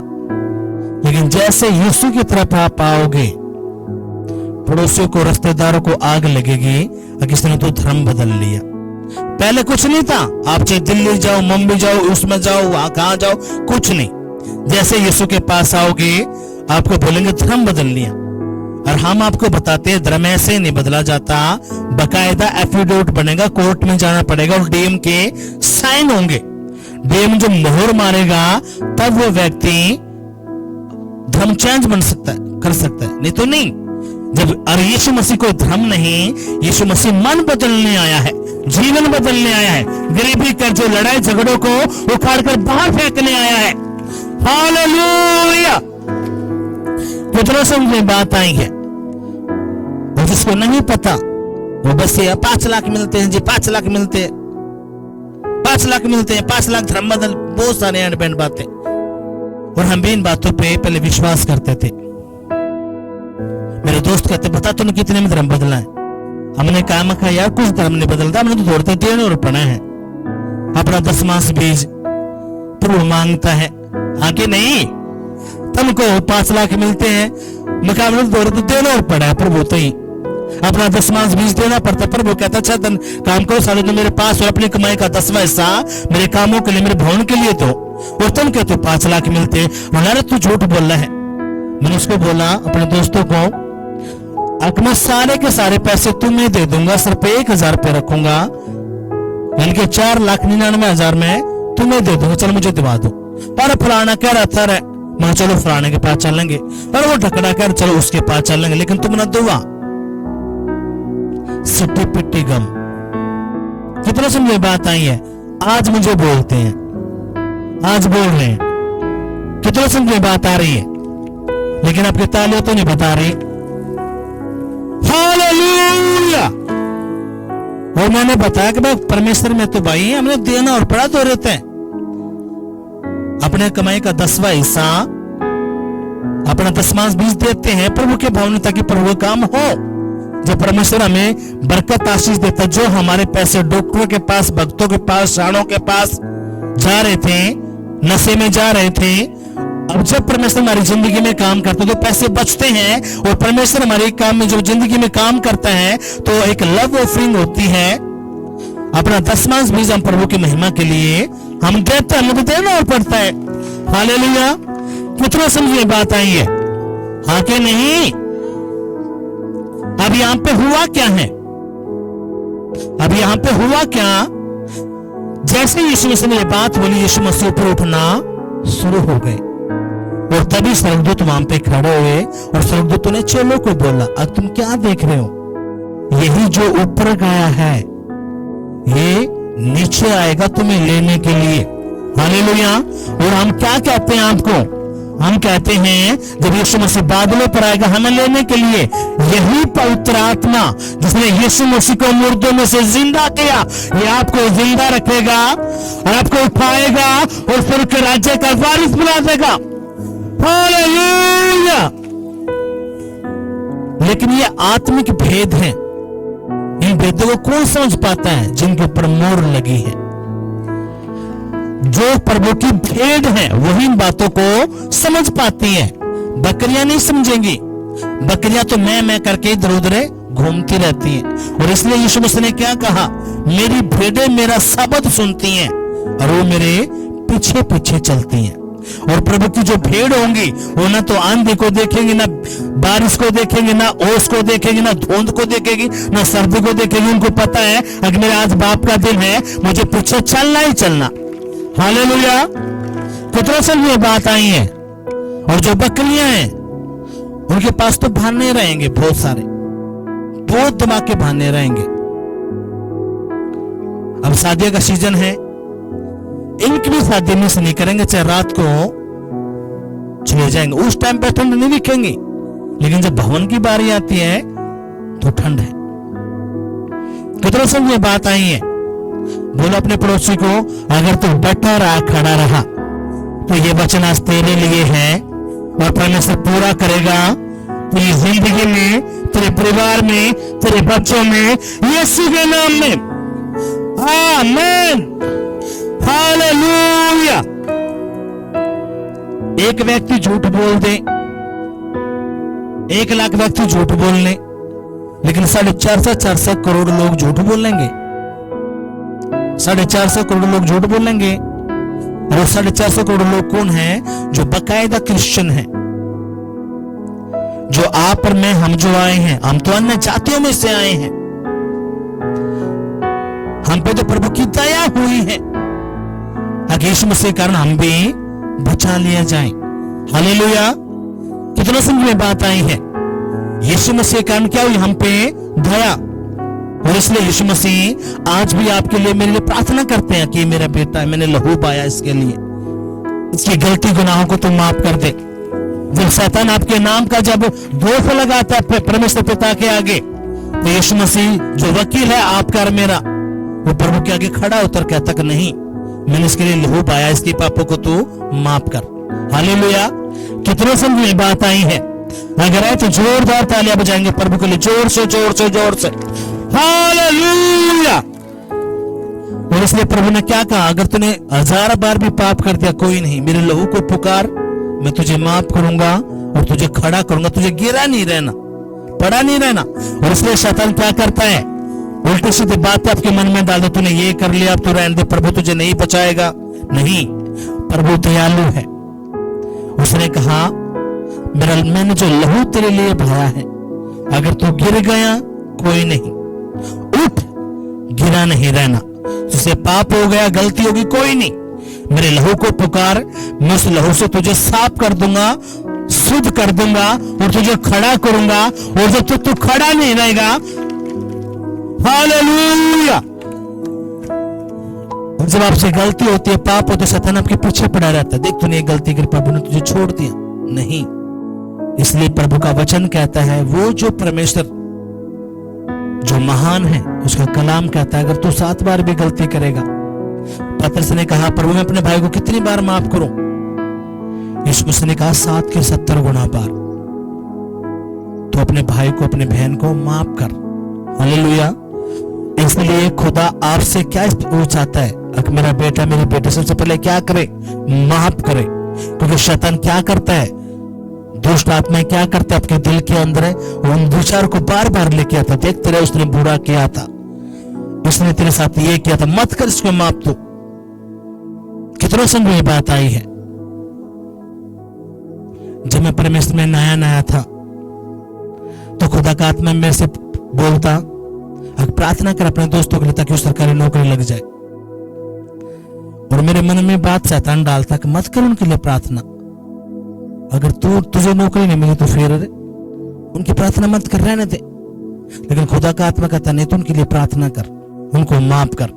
लेकिन जैसे यीशु की तरफ आप आओगे, पड़ोसियों को, रिश्तेदारों को आग लगेगी कि किसने तो धर्म बदल लिया। पहले कुछ नहीं था। आप चाहे दिल्ली जाओ, मुंबई जाओ, उसमें जाओ, वहां कहां जाओ, कुछ नहीं। जैसे यीशु के पास आओगे आपको बोलेंगे धर्म बदल लिया। और हम आपको बताते हैं धर्म ऐसे नहीं बदला जाता, बकायदा एफिडेविट बनेगा, कोर्ट में जाना पड़ेगा और डीएम के साइन होंगे। डीएम जो मोहर मारेगा तब वो व्यक्ति धर्म चेंज बन सकता है, कर सकता है, नहीं तो नहीं। जब और यीशु मसीह कोई धर्म नहीं, यीशु मसीह मन बदलने आया है, जीवन बदलने आया है, गरीबी कर जो लड़ाई झगड़ों को उखाड़ कर बाहर फेंकने आया है। हालेलुया! कितना समझ में बात आई है? और जिसको नहीं पता वो बस ये 5 लाख मिलते हैं जी, 5 लाख मिलते हैं, 5 लाख मिलते हैं, 5 लाख धर्म बदल, बहुत सारे एंड बैंड बातें। और हम भी इन बातों पे पहले विश्वास करते थे। मेरे दोस्त कहते बता तूने कितने में धर्म बदला है? हमने कहा मखा यार कुछ धर्म नहीं बदलता, हमने तो दौड़ते 3 और पढ़ा है। अपना 10 मास बीज प्रभु मांगता है, हाँ कि नहीं? तुमको 5 लाख मिलते हैं, मखा हमने तो दौड़ते 3 और पढ़ा है। प्रभु तो ही अपना 10 मास बीज देना पड़ता। प्रभु कहता अच्छा धन काम करो साले, तो मेरे पास और अपनी कमाई का 10वां हिस्सा मेरे कामों के लिए, मेरे भवन के लिए दो। और तुम कहते हो 5 लाख मिलते हैं, बोला तू झूठ बोल रहा है। मैंने उसको बोला अपने दोस्तों को, अपने सारे के सारे पैसे तुम्हें दे दूंगा, सिर्फ 1000 रुपये रखूंगा, इनके 4,99,000 में तुम्हें दे दूंगा, चल मुझे दिवा दो। पर फलाना कह रहा था रे, मैं चलो फलाने के पास चलेंगे, और वो ढकड़ा कर चलो उसके पास चलेंगे, लेकिन तुम न दुआ। सिट्टी पिट्टी गम। कितना समझे बात आई है? आज मुझे बोलते हैं, आज बोल रहे हैं, कितना समझे बात आ रही है? लेकिन आपकी तालियां तो नहीं बता रही। हालेलुया। और मैंने बताया कि भाई परमेश्वर में तो भाई हमने देना और बड़ा तो रहते हैं। अपने कमाई का 10वां हिस्सा अपना 10वां बीज देते हैं प्रभु के भवन, ताकि प्रभु का काम हो। जब परमेश्वर हमें बरकत आशीष देता, जो हमारे पैसे डॉक्टरों के पास, भक्तों के पास, शाणों के पास जा रहे थे, नशे में जा रहे थे, अब जब परमेश्वर हमारी जिंदगी में काम करता है तो पैसे बचते हैं। और परमेश्वर हमारे काम में जो जिंदगी में काम करता है तो एक लव ऑफरिंग होती है। अपना 10वां बीज हम प्रभु की महिमा के लिए हम देते हैं, हमें तो देना और पड़ता है। हालेलुया। कितना समझिए बात आई है, हाँ कि नहीं? अब यहां पे हुआ क्या है? अब यहां पे हुआ क्या? जैसे यीशु मसीह ने बात बोली, यीशु मसीह ऊपर उठना शुरू हो गए और तभी स्वर्गदूत वहां पे खड़े हुए और स्वर्गदूतों ने चेलों को बोला, अब तुम क्या देख रहे हो? यही जो ऊपर गया है ये नीचे आएगा तुम्हें लेने के लिए। हालेलुया। और हम क्या कहते हैं आपको? हम कहते हैं जब यीशु मसीह बादलों पर आएगा हमें लेने के लिए, यही पवित्र आत्मा जिसने यीशु मसीह को मुर्दों में से जिंदा किया, ये आपको जिंदा रखेगा और आपको उठाएगा और फिर के राज्य का वारिस बना देगा। हालेलुया। लेकिन ये आत्मिक भेद है, इन भेदों को कौन समझ पाता है? जिनके ऊपर मोहर लगी है। जो प्रभु की भेड़ है वही इन बातों को समझ पाती है, बकरियां नहीं समझेंगी। बकरियां तो मैं करके इधर उधर घूमती रहती हैं। और इसलिए यीशु मसीह ने क्या कहा? मेरी भेड़ें मेरा शब्द सुनती हैं और वो मेरे पीछे पीछे चलती हैं। और प्रभु की जो भेड़ होंगी वो ना तो आंधी को देखेंगे, ना बारिश को देखेंगे, ना ओस को देखेंगे, ना धुंध को देखेगी, ना सर्दी को देखेगी। उनको पता है अगर मेरे आज बाप का दिन है, मुझे पीछे चलना ही चलना। हालेलुया। कितना समझिए बात आई है। और जो बकरियां हैं उनके पास तो बहाने रहेंगे, बहुत सारे, बहुत धमाके बहाने रहेंगे। अब शादी का सीजन है, इनकी भी शादी मिस नहीं करेंगे, चाहे रात को चले जाएंगे। उस टाइम पे ठंड नहीं दिखेंगी, लेकिन जब भवन की बारी आती है तो ठंड है। कितना समझिए बात आई है। बोलो अपने पड़ोसी को, अगर तू डटा रहा, खड़ा रहा, तो ये वचन आज तेरे लिए है और परमेश्वर पूरा करेगा तेरी जिंदगी में, तेरे परिवार में, तेरे बच्चों में, यीशु के नाम में। आमीन। हालेलुया। एक व्यक्ति झूठ बोल दे, 1 लाख व्यक्ति झूठ बोल ले, लेकिन 450 करोड़ लोग झूठ बोलेंगे। 450 करोड़ लोग झूठ बोलेंगे। और 450 करोड़ लोग कौन हैं? जो बाकायदा क्रिश्चियन हैं, जो आप और मैं, हम जो आए हैं, हम तो अन्य जातियों में से आए हैं। हम पे तो प्रभु की दया हुई है, यीशु मसीह के कारण हम भी बचा लिया जाए। हालेलुया। कितना समझ में बात आई है। यीशु मसीह के कारण क्या हुई? हम पे दया। और इसलिए यीशु मसीह आज भी आपके लिए, मेरे लिए प्रार्थना करते हैं कि मेरा बेटा है, मैंने लहू पाया इसके लिए, इसकी गलती गुनाहों को तुम माफ कर दे। जब शैतान आपके नाम का जब दोष लगाता है परमेश्वर पिता के आगे, तो यीशु मसीह जो वकील है आपका और मेरा, वो प्रभु के आगे खड़ा उतर कहता कि नहीं, मैंने इसके लिए लहू पाया, इसके पापों को तू माफ कर। हालेलुया। कितने समझ में बात आई है। अगर आए तो जोरदार तालियां बजाएंगे प्रभु के लिए, जोर से जोर से जोर से। हालेलुया। और इसलिए प्रभु ने क्या कहा? अगर तूने 1000 बार भी पाप कर दिया, कोई नहीं, मेरे लहू को पुकार, मैं तुझे माफ करूंगा और तुझे खड़ा करूंगा, तुझे गिरा नहीं रहना, पड़ा नहीं रहना। और इसलिए शैतान क्या करता है? उल्टी सीधी बातें आपके मन में डाल दे, तूने ये कर लिया, अब तू रहने दे, प्रभु तुझे नहीं बचाएगा। नहीं, प्रभु दयालु है। उसने कहा मैंने जो लहू तेरे लिए बहाया है, अगर तू गिर गया कोई नहीं, उठ, गिरा नहीं रहना। तुझसे पाप हो गया, गलती होगी, कोई नहीं, मेरे लहू को पुकार, मैं उस लहू से तुझे साफ कर दूंगा, शुद्ध कर दूंगा और तुझे खड़ा करूंगा। और जब तू खड़ा नहीं रहेगा, हालेलुया, जब आपसे गलती होती है, पाप होते, शैतान आपके पीछे पड़ा रहता है, देख तूने गलती कर, प्रभु ने तुझे छोड़ दिया। नहीं, इसलिए प्रभु का वचन कहता है, वो जो परमेश्वर जो महान है, उसका कलाम कहता है अगर तू 7 बार भी गलती करेगा, पतरस ने कहा प्रभु मैं अपने भाई को कितनी बार माफ करूं? यीशु मसीह ने कहा 7 के 70 गुना बार। तो अपने भाई को अपने बहन को माफ कर। हालेलुया। इसलिए खुदा आपसे क्या चाहता है? अगर मेरा बेटा मेरी बेटी सबसे पहले क्या करे? माफ करे। क्योंकि शैतान क्या करता है, दुष्ट आत्मा क्या करता है, आपके दिल के अंदर है उन विचार को बार बार लेके आता। देख तेरे उसने बुरा किया था, उसने तेरे साथ ये किया था, मत कर इसको माफ। तो कितनों संग ये बात आई है। जब मैं परमेश्वर में नया नया था तो खुदा का आत्मा मेरे से बोलता, अगर प्रार्थना कर अपने दोस्तों के लिए ताकि वो सरकारी नौकरी लग जाए। और मेरे मन में बात शैतान डालता कि मत कर उनके लिए प्रार्थना, अगर तुझे नौकरी नहीं मिली तो फिर उनकी प्रार्थना मत कर, रहने दे। लेकिन खुदा का आत्मा कहता नहीं, तो उनके लिए प्रार्थना कर, उनको माफ कर।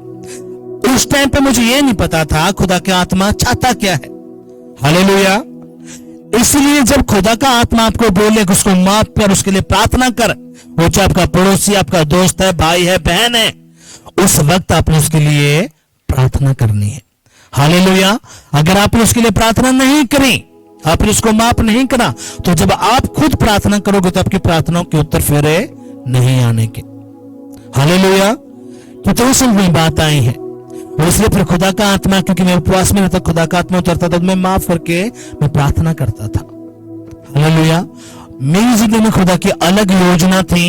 उस टाइम पे मुझे ये नहीं पता था खुदा का आत्मा चाहता क्या है। हालेलुया। इसलिए जब खुदा का आत्मा आपको बोले कि उसको माफ कर, उसके लिए प्रार्थना कर, वो चाहे आपका पड़ोसी, आपका दोस्त है, भाई है, बहन है, उस वक्त आपने उसके लिए प्रार्थना करनी है। हालेलुया। अगर आपने उसके लिए प्रार्थना नहीं करी, आपने उसको माफ नहीं करा, तो जब आप खुद प्रार्थना करोगे तो आपकी प्रार्थनाओं के उत्तर फिर नहीं आने के। हालेलुया। कितनी सुंदर बात आई है। और इसलिए फिर खुदा का आत्मा, क्योंकि मैं उपवास में रहता, खुदा का आत्मा उतरता था, मैं माफ करके मैं प्रार्थना करता था। हालेलुया। मेरी जिंदगी में खुदा की अलग योजना थी,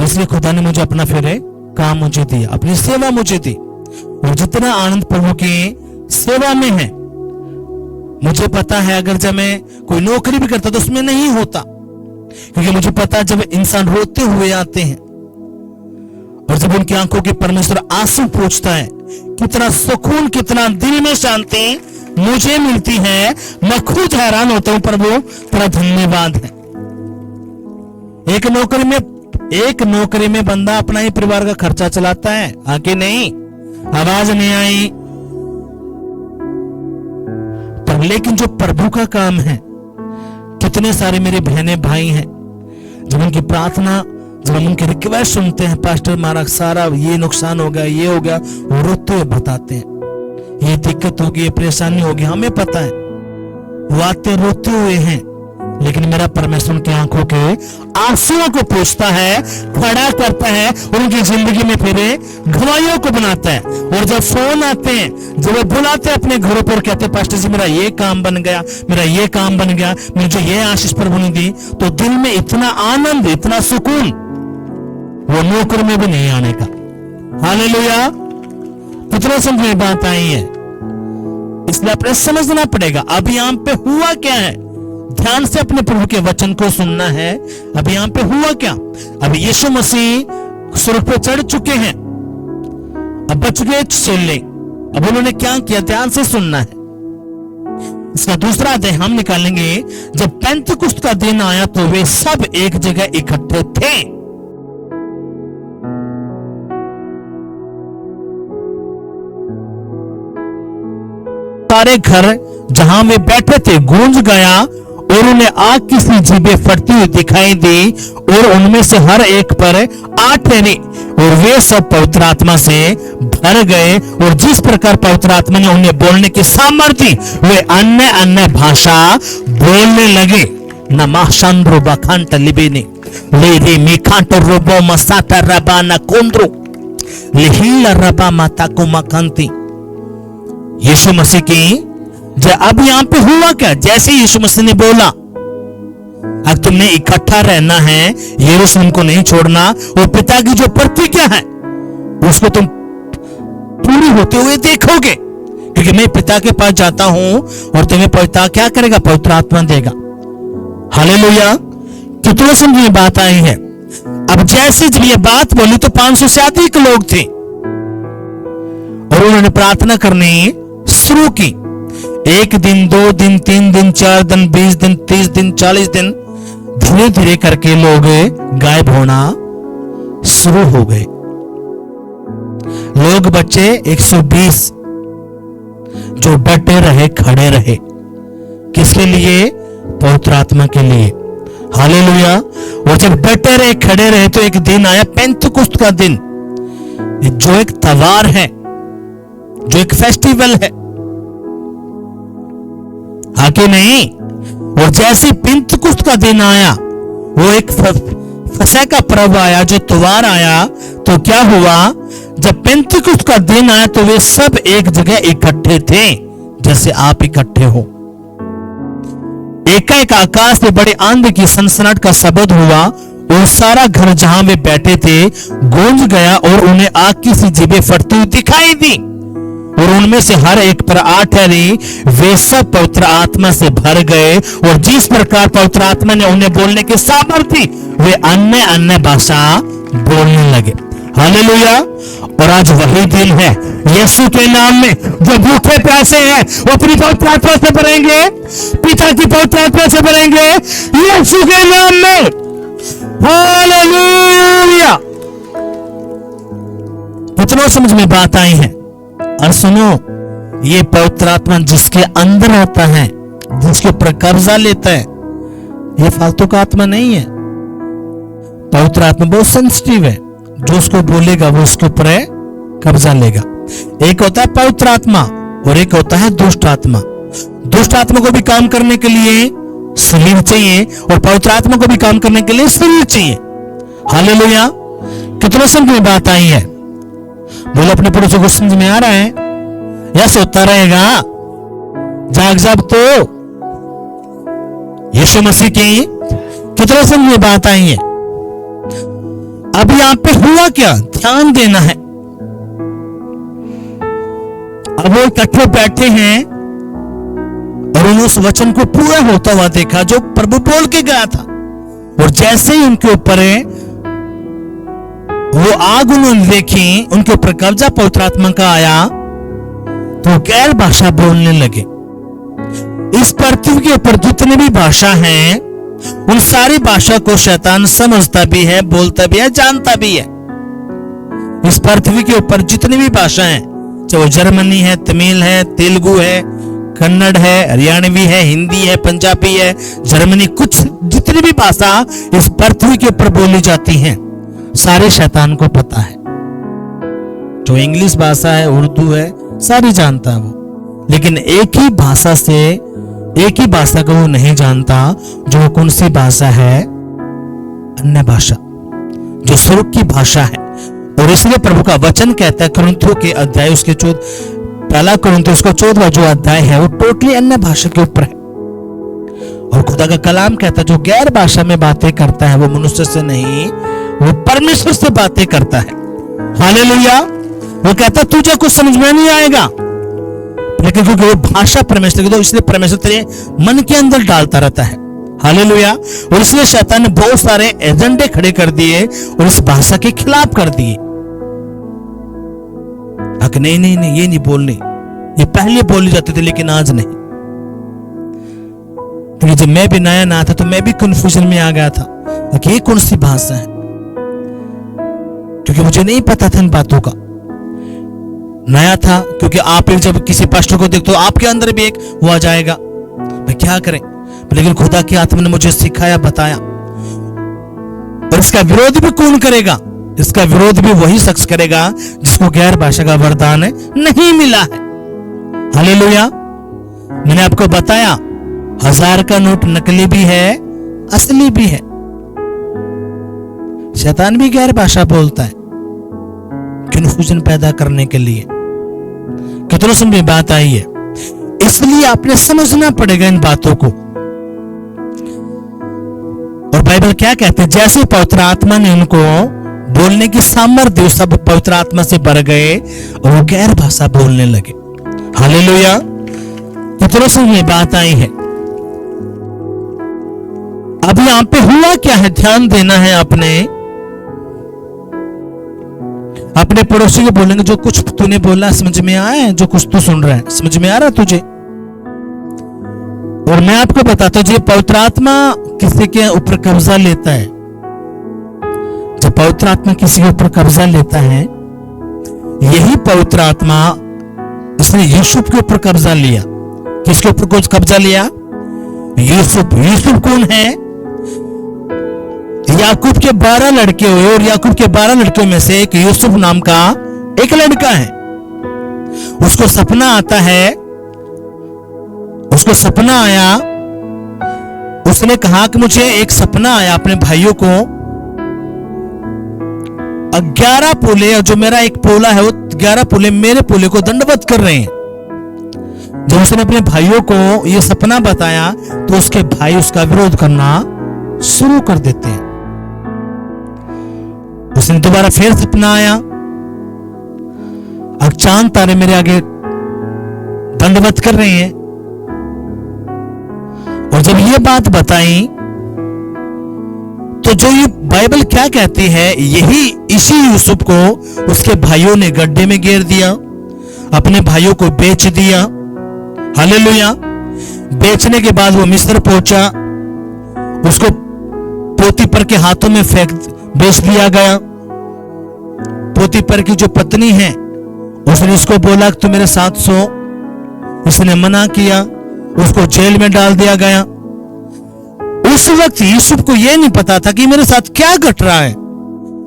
इसलिए खुदा ने मुझे अपना फिर काम मुझे दिया, अपनी सेवा मुझे दी। और जितना आनंद प्रभु की सेवा में है, मुझे पता है अगर जब मैं कोई नौकरी भी करता तो उसमें नहीं होता, क्योंकि मुझे पता जब इंसान रोते हुए आते हैं और जब उनकी आंखों के परमेश्वर आंसू पोंछता है, कितना सुकून, कितना दिल में शांति मुझे मिलती है। मैं खुद हैरान होता हूं, प्रभु तेरा धन्यवाद है। एक नौकरी में बंदा अपना ही परिवार का खर्चा चलाता है, आके नहीं, आवाज नहीं आई। पर लेकिन जो प्रभु का काम है, कितने सारे मेरे बहनें भाई हैं, जब उनकी प्रार्थना, जब हम उनकी रिक्वेस्ट सुनते हैं, पास्टर हमारा सारा ये नुकसान हो गया, ये हो गया, वो रोते हुए बताते हैं, ये दिक्कत होगी, ये परेशानी होगी, हमें पता है, वो आते रोते हुए हैं। लेकिन मेरा परमेश्वर उनकी आंखों के आंसुओं को पोंछता है, खड़ा करता है, उनकी जिंदगी में फिर गवाहियों को बनाता है। और जब फोन आते हैं, जब वो बुलाते हैं अपने घरों पर, कहते पास्टर जी मेरा ये काम बन गया, मेरा ये काम बन गया, मुझे ये आशीष प्रभु ने दी, तो दिल में इतना आनंद, इतना सुकून वो नौकर में भी नहीं आने का। हालेलुया। कितना समझ में बात आई है। इसलिए अपने समझना पड़ेगा अब यहां पे हुआ क्या है। ध्यान से अपने प्रभु के वचन को सुनना है। अब यहां पे हुआ क्या? अब यीशु मसीह स्वर्ग पे चढ़ चुके हैं, अब बच गए चेले। अब उन्होंने क्या किया? ध्यान से सुनना है। इसका दूसरा अध्याय हम निकालेंगे। जब पेंतकुस्त का दिन आया तो वे सब एक जगह इकट्ठे थे। सारे घर जहां वे बैठे थे गूंज गया और उन्हें आग की सी जीभें फटती हुई दिखाई दी और उनमें से हर एक पर 8 ठहरी और वे सब पवित्र आत्मा से भर गए और जिस प्रकार पवित्र आत्मा ने उन्हें बोलने की सामर्थ्य दी वे अन्य अन्य भाषा बोलने लगे। नमाशंद्रो बखांट लिबिनी लेरी मिखांट रोबो मसाटा रबा न कुंद्रो लिहिला रबा माता को मखंती। यीशु मसीह की अब यहां पे हुआ क्या? जैसे यीशु मसीह ने बोला अब तुमने इकट्ठा रहना है, यरूशलेम को नहीं छोड़ना, और पिता की जो प्रतिज्ञा है उसको तुम पूरी होते हुए देखोगे, क्योंकि मैं पिता के पास जाता हूं और तुम्हें पिता क्या करेगा? पवित्र आत्मा देगा। हालेलुया। कितने समझ में बात आई है। अब जैसे जब ये बात बोली तो 500 से अधिक लोग थे और उन्होंने प्रार्थना करनी शुरू की। 1 दिन, 2 दिन, 3 दिन, 4 दिन, 20 दिन, 30 दिन, 40 दिन, धीरे धीरे करके लोग गायब होना शुरू हो गए। लोग बच्चे 120 जो डटे रहे, खड़े रहे, किसके लिए? पवित्र आत्मा के लिए। हालेलुया। और जब डटे रहे, खड़े रहे, तो एक दिन आया पेंतकुस्त का दिन, जो एक त्योहार है, जो एक फेस्टिवल है, हाँ कि नहीं। और जैसे पेंतकुस्त का दिन आया, वो एक फसह का पर्व आया, जो त्योहार आया, तो क्या हुआ, जब पेंतकुस्त का दिन आया तो वे सब एक जगह इकट्ठे थे, जैसे आप इकट्ठे हो। एकाएक आकाश से बड़े आंधी की सनसनाहट का शब्द हुआ और सारा घर जहां वे बैठे थे गूंज गया, और उन्हें आग की सी जीभें फटती हुई दिखाई दी, और उनमें से हर एक पर आ ठहरी। वे सब पवित्र आत्मा से भर गए, और जिस प्रकार पवित्र आत्मा ने उन्हें बोलने की सामर्थ्य दी, वे अन्य अन्य भाषा बोलने लगे। हालेलुया। और आज वही दिन है, यीशु के नाम में जो भूखे प्यासे हैं वो अपनी पवित्र आत्मा से भरेंगे, पिता की पवित्र आत्मा से भरेंगे, यीशु के नाम में। हालेलुया। कितनों समझ में बात आई है। और सुनो, ये पवित्र आत्मा जिसके अंदर आता है, जिसके ऊपर कब्जा लेता है, ये फालतू का आत्मा नहीं है। पवित्र आत्मा बहुत सेंसिटिव है, जो उसको बोलेगा वो उसके ऊपर कब्जा लेगा। एक होता है पवित्र आत्मा और एक होता है दुष्ट आत्मा। दुष्ट आत्मा को भी काम करने के लिए शरीर चाहिए, और पवित्र आत्मा को भी काम करने के लिए शरीर चाहिए। हालेलुया। कितना समझ में बात आई है। बोलो अपने पड़ोसी को, समझ में आ रहा है या सोता रहेगा, जाग जाग तो यीशु मसीह की। कितना समझ में बात आई है। अब यहां पे हुआ क्या, ध्यान देना है। अब वो इकट्ठे बैठे हैं और उन्होंने उस वचन को पूरा होता हुआ देखा जो प्रभु बोल के गया था, और जैसे ही उनके ऊपर वो आग उन्होंने देखी, उनके ऊपर कब्जा पवित्र आत्मा का आया, तो गैर भाषा बोलने लगे। इस पृथ्वी के ऊपर जितने भी भाषा हैं, उन सारी भाषा को शैतान समझता भी है, बोलता भी है, जानता भी है। इस पृथ्वी के ऊपर जितनी भी भाषा हैं, चाहे वो जर्मनी है, तमिल है, तेलुगु है, कन्नड़ है, हरियाणवी है, हिंदी है, पंजाबी है, जर्मनी, कुछ जितनी भी भाषा इस पृथ्वी के ऊपर बोली जाती हैं, सारे शैतान को पता है। जो इंग्लिश भाषा है, उर्दू है, सारी जानता है वो, लेकिन एक ही भाषा से, एक ही भाषा को वो नहीं जानता, जो कौन सी भाषा है, अन्य भाषा, जो स्वर्ग की भाषा है। और इसलिए प्रभु का वचन कहता है कुरिन्थियों के अध्याय, उसके 14वां जो अध्याय है, वो टोटली अन्य भाषा के ऊपर है। और खुदा का कलाम कहता है जो गैर भाषा में बातें करता है वो मनुष्य से नहीं, वो परमेश्वर से बातें करता है। हालेलुया। वो कहता है तुझे कुछ समझ में नहीं आएगा, लेकिन क्योंकि वो भाषा परमेश्वर की, तो इसलिए परमेश्वर तेरे मन के अंदर डालता रहता है। हालेलुया। और इसलिए शैतान ने बहुत सारे एजेंडे खड़े कर दिए और इस भाषा के खिलाफ कर दिए। नहीं नहीं नहीं, ये नहीं बोलनी, ये पहले बोली जाती थी, लेकिन आज नहीं। क्योंकि जब मैं भी नया ना था तो मैं भी कंफ्यूजन में आ गया था कि ये कौन सी भाषा है, क्योंकि मुझे नहीं पता था इन बातों का, नया था। क्योंकि आप जब किसी पास्टर को देखते हो, आपके अंदर भी एक वो आ जाएगा, भाई क्या करें, लेकिन खुदा की आत्मा ने मुझे सिखाया, बताया। और इसका विरोध भी कौन करेगा? इसका विरोध भी वही शख्स करेगा जिसको गैर भाषा का वरदान नहीं मिला है। हालेलुया। मैंने आपको बताया 1000 का नोट नकली भी है, असली भी है। शैतान भी गैर भाषा बोलता है कन्फ्यूजन पैदा करने के लिए। कितनों समझ में बात आई है। इसलिए आपने समझना पड़ेगा इन बातों को। और बाइबल क्या कहते हैं, जैसे पवित्र आत्मा ने उनको बोलने की सामर्थ्य दी, सब पवित्र आत्मा से भर गए और वो गैर भाषा बोलने लगे। हालेलुया। कितनों समझ में बात आई है। अब यहां पे हुआ क्या है, ध्यान देना है। अपने पड़ोसी को बोलेंगे जो कुछ तूने बोला समझ में आया है, जो कुछ तू सुन रहा है समझ में आ रहा तुझे। और मैं आपको बताता हूं, पवित्र आत्मा किसी के ऊपर कब्जा लेता है, जब पवित्र आत्मा किसी के ऊपर कब्जा लेता है, यही पवित्र आत्मा इसने यूसुफ के ऊपर कब्जा लिया। किसके ऊपर कुछ कब्जा लिया? यूसुफ। यूसुफ कौन है? याकूब के 12 लड़के हुए और याकूब के 12 लड़कों में से एक यूसुफ नाम का एक लड़का है। उसको सपना आता है, उसको सपना आया, उसने कहा कि मुझे एक सपना आया, अपने भाइयों को 11 पोले, और जो मेरा एक पोला है वो 11 पोले मेरे पोले को दंडवत कर रहे हैं। जब उसने अपने भाइयों को यह सपना बताया तो उसके भाई उसका विरोध करना शुरू कर देते हैं। उसने दोबारा फिर सपना आया, अब चांद तारे मेरे आगे दंडवत कर रहे हैं। और जब ये बात बताई तो जो ये बाइबल क्या कहती है, इसी यूसुफ को उसके भाइयों ने गड्ढे में घेर दिया, अपने भाइयों को बेच दिया। हालेलुया। बेचने के बाद वो मिस्र पहुंचा, उसको पोतीपर के हाथों में बेच दिया गया। पोतीपर की जो पत्नी है उसने उसको बोला कि तू मेरे साथ सो, उसने मना किया, उसको जेल में डाल दिया गया। उस वक्त यूसुफ को यह नहीं पता था कि मेरे साथ क्या घट रहा है,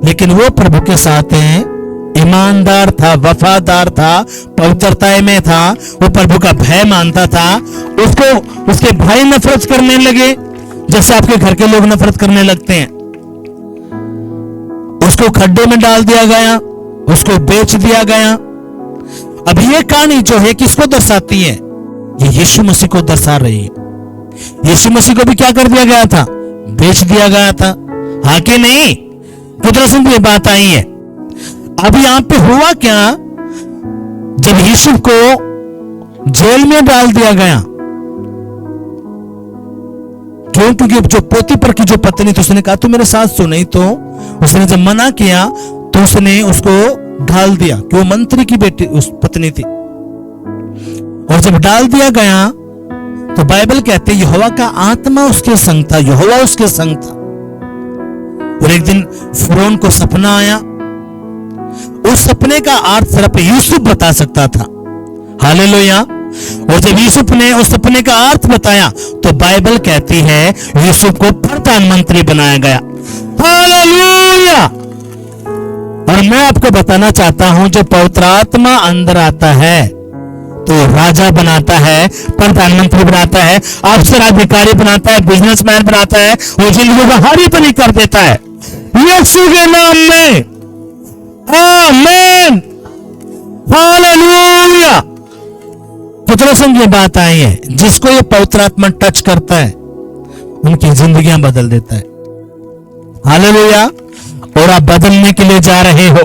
लेकिन वो प्रभु के साथ है, ईमानदार था, वफादार था, पवित्रता में था, वो प्रभु का भय मानता था। उसको उसके भाई नफरत करने लगे जैसे आपके घर के लोग नफरत करने लगते हैं। उसको खड्डे में डाल दिया गया, उसको बेच दिया गया। अब ये कहानी जो है किसको दर्शाती है? ये यीशु मसीह को दर्शा रही है। यीशु मसीह को भी क्या कर दिया गया था? बेच दिया गया था। हाँ कि नहीं? पुत्र ये बात आई है। अब यहां पे हुआ क्या? जब यीशु को जेल में डाल दिया गया, क्यों? क्योंकि जो पोतीपर की जो पत्नी थी उसने कहा तू मेरे साथ सो, नहीं तो उसने जब मना किया तो उसने उसको डाल दिया, कि वो मंत्री की बेटी उस पत्नी थी। और जब डाल दिया गया तो बाइबल कहते यहोवा का आत्मा उसके संग था, यहोवा उसके संग था। और एक दिन फिरौन को सपना आया, उस सपने का अर्थ सिर्फ यूसुफ बता सकता था। हालेलुया। और जब यूसुफ ने उस सपने का अर्थ बताया तो बाइबल कहती है यूसुफ को प्रधानमंत्री बनाया गया। हालेलुया। और मैं आपको बताना चाहता हूं, जो पवित्र आत्मा अंदर आता है तो राजा बनाता है, प्रधानमंत्री बनाता है, अफसर अधिकारी बनाता है, बिजनेसमैन बनाता है, वो जिंदगी को हरी भरी कर देता है यीशु के नाम में। आमीन। हालेलुया। पुत्र संग ये बात आई है, जिसको ये पवित्र आत्मा टच करता है उनकी जिंदगियां बदल देता है। हालेलुया। और आप बदलने के लिए जा रहे हो,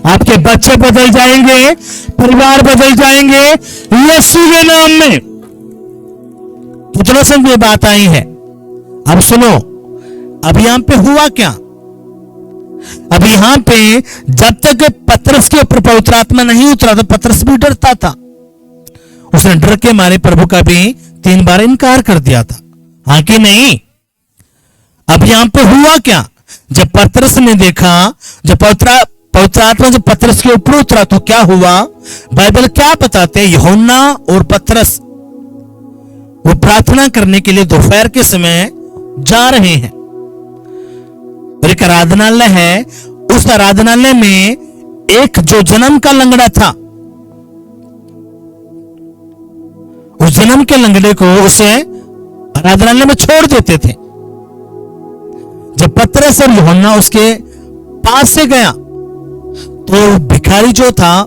आपके बच्चे बदल जाएंगे, परिवार बदल जाएंगे यीशु के नाम में। पुत्र संग ये बात आई है। अब सुनो, अब यहां पे हुआ क्या? अब यहां पे जब तक पतरस के ऊपर पवित्र आत्मा नहीं उतरा तो पतरस भी डरता था। उसने डर के मारे प्रभु का भी 3 बार इनकार कर दिया था। हाँ कि नहीं? अब यहां पे हुआ क्या? जब पतरस ने देखा, जब पवित्र आत्मा जब पतरस के ऊपर उतरा तो क्या हुआ? बाइबल क्या बताते हैं? यूहन्ना और पतरस वो प्रार्थना करने के लिए दोपहर के समय जा रहे हैं। और एक आराधनालय है, उस आराधनालय में एक जो जन्म का लंगड़ा था, उस जन्म के लंगड़े को उसे आराधनालय में छोड़ देते थे। जब पतरस और यूहन्ना उसके पास से गया तो भिखारी जो था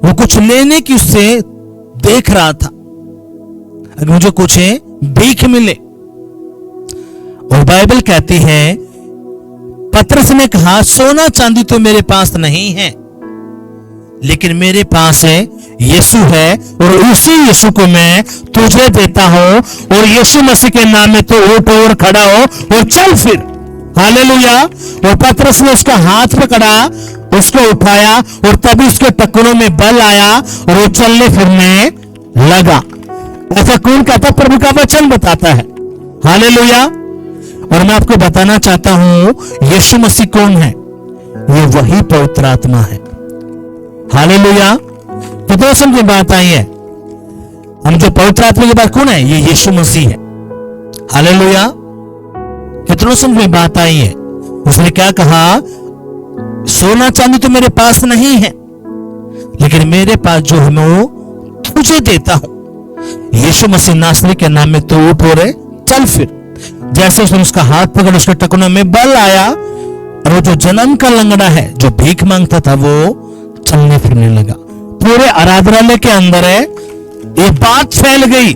वो कुछ लेने की उससे देख रहा था, अगर मुझे कुछ भीख मिले। और बाइबल कहती है पतरस ने कहा सोना चांदी तो मेरे पास नहीं है, लेकिन मेरे पास यीशु है, और उसी यीशु को मैं तुझे देता हूं, और यीशु मसीह के नाम में तो उठ और खड़ा हो और चल फिर। हालेलुया। और पतरस ने उसका हाथ पकड़ा, उसको उठाया, और तभी उसके टखनों में बल आया और वो चलने फिरने लगा। ऐसा कौन कहता? प्रभु का वचन बताता है। हालेलुया। और मैं आपको बताना चाहता हूं यीशु मसीह कौन है? ये वही पवित्र आत्मा है। हालेलुया। तो दोस्तों की बात आई है, हम जो पवित्र आत्मा की बात कौन है? ये यीशु मसीह है। हालेलुया। कितनों समझ में बात आई है? उसने क्या कहा, सोना चांदी तो मेरे पास नहीं है, लेकिन मेरे पास जो है मैं वो तुझे देता हूं। यीशु मसीह नासरी के नाम में तो उठ हो रहे, चल फिर। जैसे उसने उसका हाथ पकड़, उसके टखनों में बल आया, और वो जो जन्म का लंगड़ा है, जो भीख मांगता था, वो चलने फिरने लगा। पूरे आराधनालय के अंदर है ये बात फैल गई।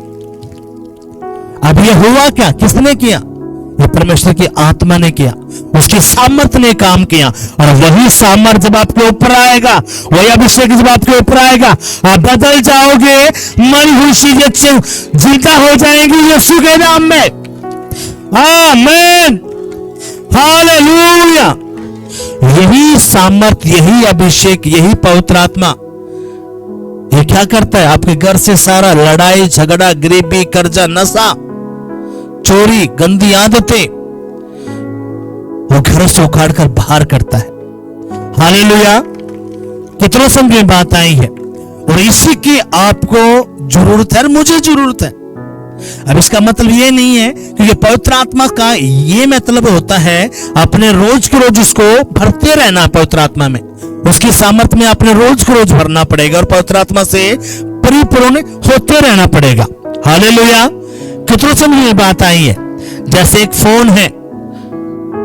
अब ये हुआ क्या? किसने किया? ये परमेश्वर की आत्मा ने किया, उसकी सामर्थ ने काम किया। और वही सामर्थ जब आपके ऊपर आएगा, वही अभिषेक जब आपके ऊपर आएगा, आप बदल जाओगे। मरी हुई चीजें जिंदा हो जाएंगी यीशु के नाम में। आमीन, हालेलुया। यही सामर्थ, यही अभिषेक, यही पवित्र आत्मा ये क्या करता है? आपके घर से सारा लड़ाई झगड़ा, गरीबी, कर्जा, नशा, चोरी, गंदी आदतें, वो घर से उखाड़ कर बाहर करता है। हालेलुया। कितनों समझ में बात आई है? और इसी की आपको जरूरत है, मुझे जरूरत है। अब इसका मतलब ये नहीं है, क्योंकि पवित्र आत्मा का ये मतलब होता है अपने रोज के रोज उसको भरते रहना। पवित्र आत्मा में, उसकी सामर्थ्य में अपने रोज को रोज भरना पड़ेगा, और पवित्र आत्मा से परिपूर्ण होते रहना पड़ेगा। हालेलुया। कितनों समझ में बात आई है? जैसे एक फोन है,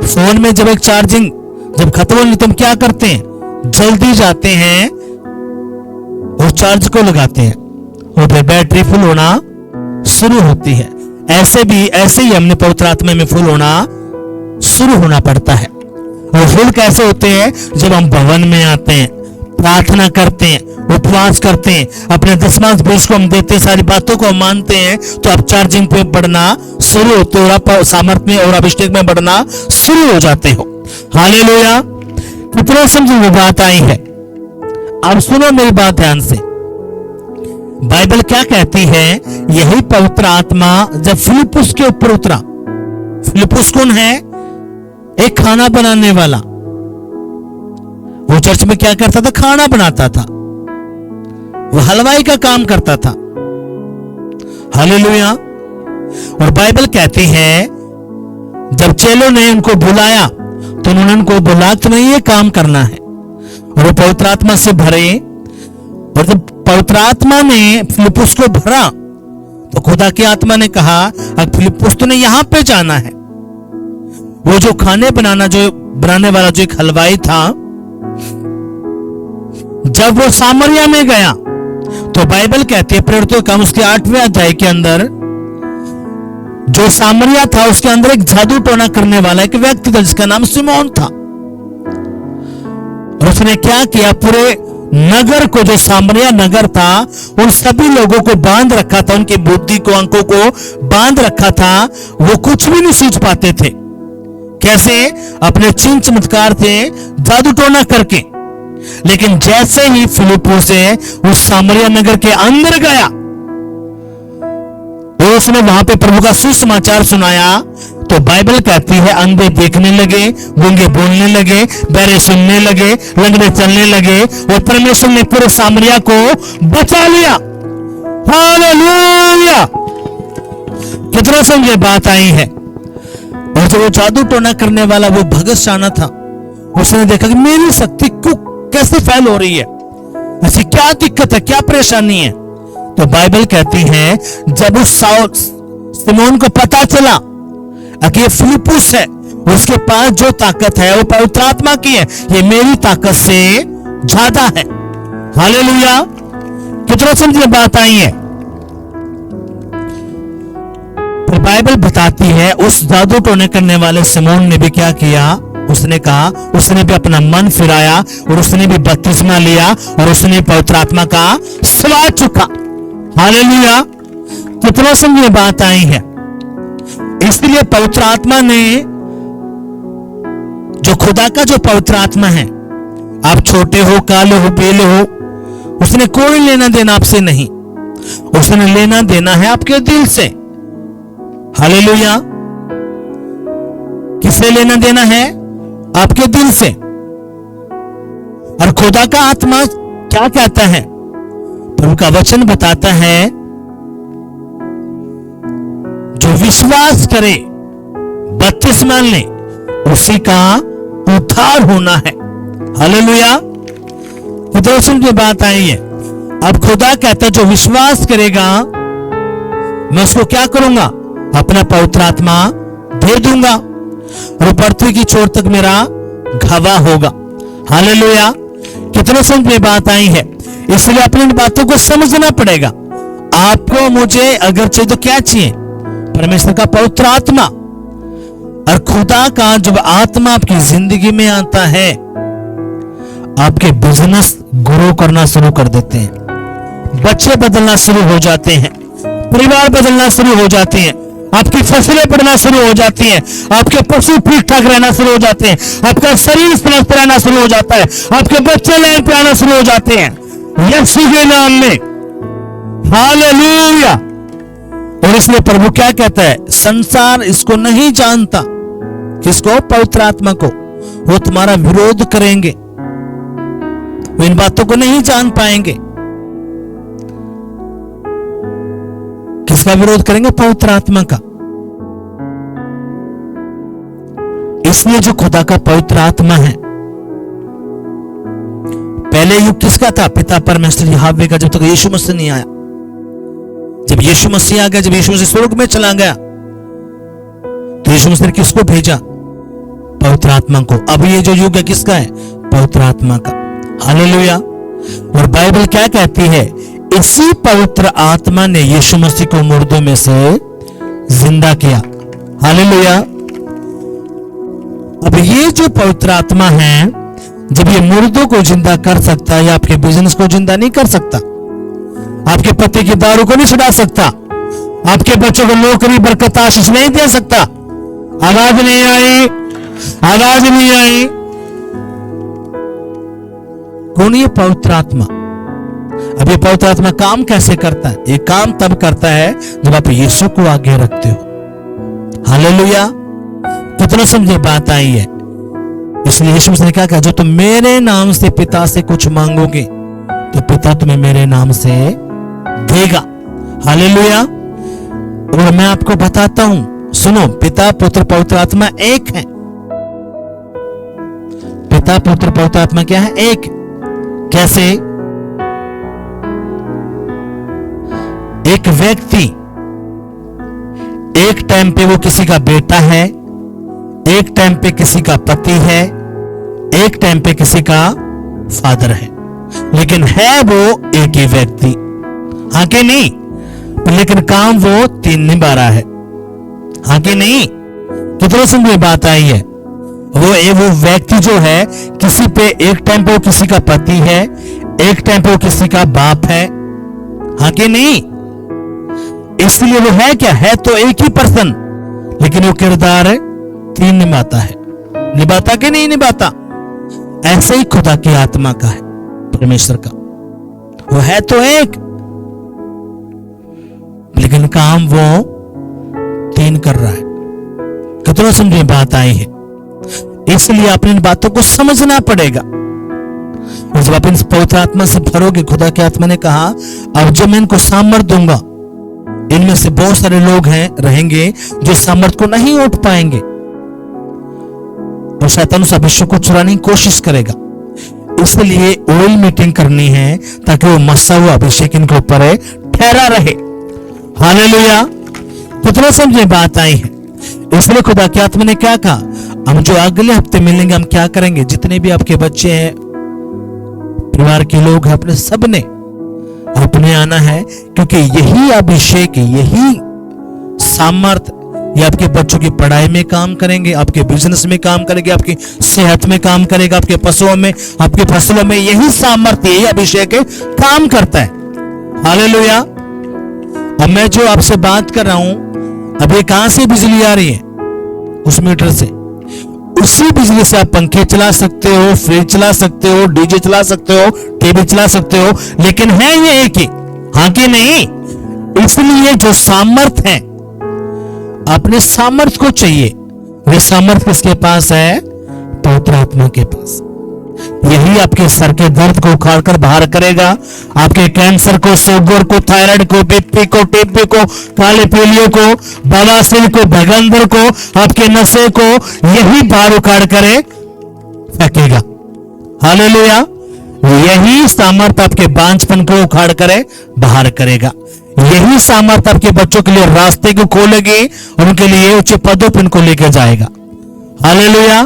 फोन में जब एक चार्जिंग जब खत्म होने, तुम क्या करते हैं? जल्दी जाते हैं और चार्ज को लगाते हैं, और फिर बैटरी फुल होना शुरू होती है। ऐसे ही हमने पवित्र आत्मा में फुल होना शुरू होना पड़ता है। वो फुल कैसे होते हैं? जब हम भवन में आते हैं, प्रार्थना करते हैं, उपवास करते हैं, अपने दशमांश बीस को हम देते हैं, सारी बातों को हम मानते हैं, तो आप चार्जिंग पे बढ़ना शुरू होते हो, और आप सामर्थ में और अभिषेक में बढ़ना शुरू हो जाते हो। हालेलुया। कितना समझ में बात आई है? अब सुनो मेरी बात ध्यान से। बाइबल क्या कहती है? यही पवित्र आत्मा जब फिलिप्पुस के ऊपर उतरा। फिलिप्पुस कौन है? एक खाना बनाने वाला। वो चर्च में क्या करता था? खाना बनाता था। वो हलवाई का काम करता था। हालेलुया। और बाइबल कहती है जब चेलों ने उनको बुलाया, तो उन्होंने उनको बोला तुम्हें ये काम करना है, और वो पवित्र आत्मा से भरे। और जब पवित्र आत्मा ने फिलिप्पुस को भरा, तो खुदा की आत्मा ने कहा अब फिलिप्पुस तूने यहां पे जाना है। वो जो खाने बनाने वाला जो एक हलवाई था, जब वो सामरिया में गया, तो बाइबल कहती है प्रेरितों का काम उसके 8वें अध्याय के अंदर, जो सामरिया था उसके अंदर एक जादू टोना करने वाला एक व्यक्ति था जिसका नाम सिमोन था। और उसने क्या किया? पूरे नगर को, जो सामरिया नगर था, उन सभी लोगों को बांध रखा था, उनकी बुद्धि को, आंखों को बांध रखा था। वो कुछ भी नहीं सूझ पाते थे। कैसे? अपने चिन्ह चमत्कार से, जादू टोना करके। लेकिन जैसे ही फिलिप्पुस से उस सामरिया नगर के अंदर गया, उसने वहां पे प्रभु का सुसमाचार सुनाया, तो बाइबल कहती है अंधे देखने लगे, गूंगे बोलने लगे, बहरे सुनने लगे, लंगड़े चलने लगे, और परमेश्वर ने पूरे सामरिया को बचा लिया। हालेलुया। कितना समझे बात आई है? और जो वो जादू टोना करने वाला वो भगतशाना था, उसने देखा कि मेरी शक्ति क्यों कैसे फैल हो रही है, ऐसी क्या दिक्कत है, क्या परेशानी है? तो बाइबल कहती है जब उस सिमोन को पता चला कि ये फिलिप्पुस है, उसके पास जो ताकत है वो पवित्र आत्मा की है, ये मेरी ताकत से ज्यादा है। हालेलुया। कितना समझे बात आई है? तो बाइबल बताती है उस जादू टोने करने वाले सिमोन ने भी क्या किया? उसने कहा, उसने भी अपना मन फिराया, और उसने भी बपतिस्मा लिया, और उसने पवित्र आत्मा का स्वाद चुका। हालेलुया। कितना समझे बात आई है? इसलिए पवित्र आत्मा ने, जो खुदा का जो पवित्र आत्मा है, आप छोटे हो, काले हो, बेले हो, उसने कोई लेना देना आपसे नहीं, उसने लेना देना है आपके दिल से। हालेलुया। किससे लेना देना है? आपके दिल से। और खुदा का आत्मा क्या कहता है? प्रभु का वचन बताता है जो विश्वास करे, बपतिस्मा मान ले, उसी का उद्धार होना है। हालेलुया। खुदा की बात आई है। अब खुदा कहता है जो विश्वास करेगा मैं उसको क्या करूंगा, अपना पवित्र आत्मा दे दूंगा और पृथ्वी की छोर तक मेरा गवाह होगा। हालेलुया। कितने समझ में बात आई है। इसलिए अपनी बातों को समझना पड़ेगा। आपको मुझे अगर चाहिए तो क्या चाहिए, परमेश्वर का पवित्र आत्मा। और खुदा का जब आत्मा आपकी जिंदगी में आता है, आपके बिजनेस ग्रो करना शुरू कर देते हैं, बच्चे बदलना शुरू हो जाते हैं, परिवार बदलना शुरू हो जाते हैं, आपकी फसलें बढ़ना शुरू हो जाती हैं, आपके पशु ठीक ठाक रहना शुरू हो जाते हैं, आपका शरीर स्वस्थ रहना शुरू हो जाता है, आपके बच्चे लाइन पे आना शुरू हो जाते हैं यीशु के नाम में। हालेलुया। और इसलिए प्रभु क्या कहता है, संसार इसको नहीं जानता, किसको, पवित्र आत्मा को। वो तुम्हारा विरोध करेंगे, वो इन बातों को नहीं जान पाएंगे। किसका विरोध करेंगे, पवित्र आत्मा का। इसलिए जो खुदा का पवित्र आत्मा है, पहले युग किसका था, पिता परमेश्वर यहोवा का, जब तक यीशु मसीह नहीं आया। जब यीशु मसीह आ गया, जब यीशु मसीह स्वर्ग में चला गया, तो यीशु मसीह ने किसको भेजा, पवित्र आत्मा को। अब ये जो युग है किसका है, पवित्र आत्मा का। हालेलुया। और बाइबल क्या कहती है, इसी पवित्र आत्मा ने यीशु मसीह को मुर्दों में से जिंदा किया। हालेलुया। अब ये जो पवित्र आत्मा है, जब ये मुर्दों को जिंदा कर सकता है, या आपके बिजनेस को जिंदा नहीं कर सकता, आपके पति की दारू को नहीं छुड़ा सकता, आपके बच्चों को नौकरी बरकत आशीष नहीं दे सकता। आवाज नहीं आई, आवाज नहीं आई। कौन ये पवित्र आत्मा। अब ये पवित्र आत्मा काम कैसे करता है, ये काम तब करता है जब आप यीशु को आगे रखते हो। हालेलुया। कितना समझे बात आई है। इसलिए यीशु ने क्या कहा, जो तुम मेरे नाम से पिता से कुछ मांगोगे तो पिता तुम्हें मेरे नाम से देगा। हालेलुया। और मैं आपको बताता हूं, सुनो, पिता पुत्र पवित्र आत्मा एक है। पिता पुत्र पवित्र आत्मा क्या है, एक। कैसे, एक व्यक्ति एक टाइम पे वो किसी का बेटा है, एक टाइम पे किसी का पति है, एक टाइम पे किसी का फादर है, लेकिन है वो एक ही व्यक्ति। हाँ कि नहीं, लेकिन काम वो तीन निभा रहा है। हाँ कि नहीं। कितने समझ बात आई है। वो व्यक्ति जो है, किसी पे एक टाइम पे वो किसी का पति है, एक टाइम पे वो किसी का बाप है। हाँ कि नहीं। इसलिए वो है क्या, है तो एक ही पर्सन, लेकिन वो किरदार तीन निभाता है। निभाता कि नहीं निभाता। ऐसे ही खुदा की आत्मा का है, परमेश्वर का। वो है तो एक, लेकिन काम वो तीन कर रहा है। कितना समझे बात आई है। इसलिए अपनी इन बातों को समझना पड़ेगा। और जब आप इन पवित्र आत्मा से भरोगे, खुदा की आत्मा ने कहा, अब जब मैं इनको सामर्थ दूंगा, इनमें से बहुत सारे लोग हैं रहेंगे जो सामर्थ को नहीं उठ पाएंगे, और शैतान उस अभिषेक को चुराने की कोशिश करेगा। इसलिए ऑयल मीटिंग करनी है ताकि वो मसा हुआ अभिषेक इनके ऊपर ठहरा रहे। हालेलुया। कितना समझे बात आई है। इसलिए खुदा की आत्मा ने क्या कहा, हम जो अगले हफ्ते मिलेंगे, हम क्या करेंगे, जितने भी आपके बच्चे हैं, परिवार के लोग हैं, अपने सब ने अपने आना है, क्योंकि यही अभिषेक, यही सामर्थ, ये आपके बच्चों की पढ़ाई में काम करेंगे, आपके बिजनेस में काम करेंगे, आपकी सेहत में काम करेगा, आपके पशुओं में, आपकी फसलों में, यही सामर्थ, यही अभिषेक काम करता है। हालेलुया। अब मैं जो आपसे बात कर रहा हूं, अब ये कहां से बिजली आ रही है, उस मीटर से। उसी बिजली से आप पंखे चला सकते हो, फ्रिज चला सकते हो, डीजे चला सकते हो, टीवी चला सकते हो, लेकिन है ये एक ही। हाँ कि नहीं। इसलिए जो सामर्थ है, अपने सामर्थ को चाहिए। वे सामर्थ किसके पास है, पवित्र आत्मा के पास। यही आपके सर के दर्द को उखाड़कर बाहर करेगा। आपके कैंसर को, शुगर को, थायराइड को, बीपी को, टीबी को, काले पीलियों को, बवासीर को, भगंदर को, आपके नशे को यही बाहर उखाड़ करे फेंकेगा। हालेलुया। यही सामर्थ आपके बांझपन को उखाड़ करे बाहर करेगा। यही सामर्थ आपके बच्चों के लिए रास्ते को खोलेगी और उनके लिए उच्च पदों पर उनको लेकर जाएगा। हालेलुया।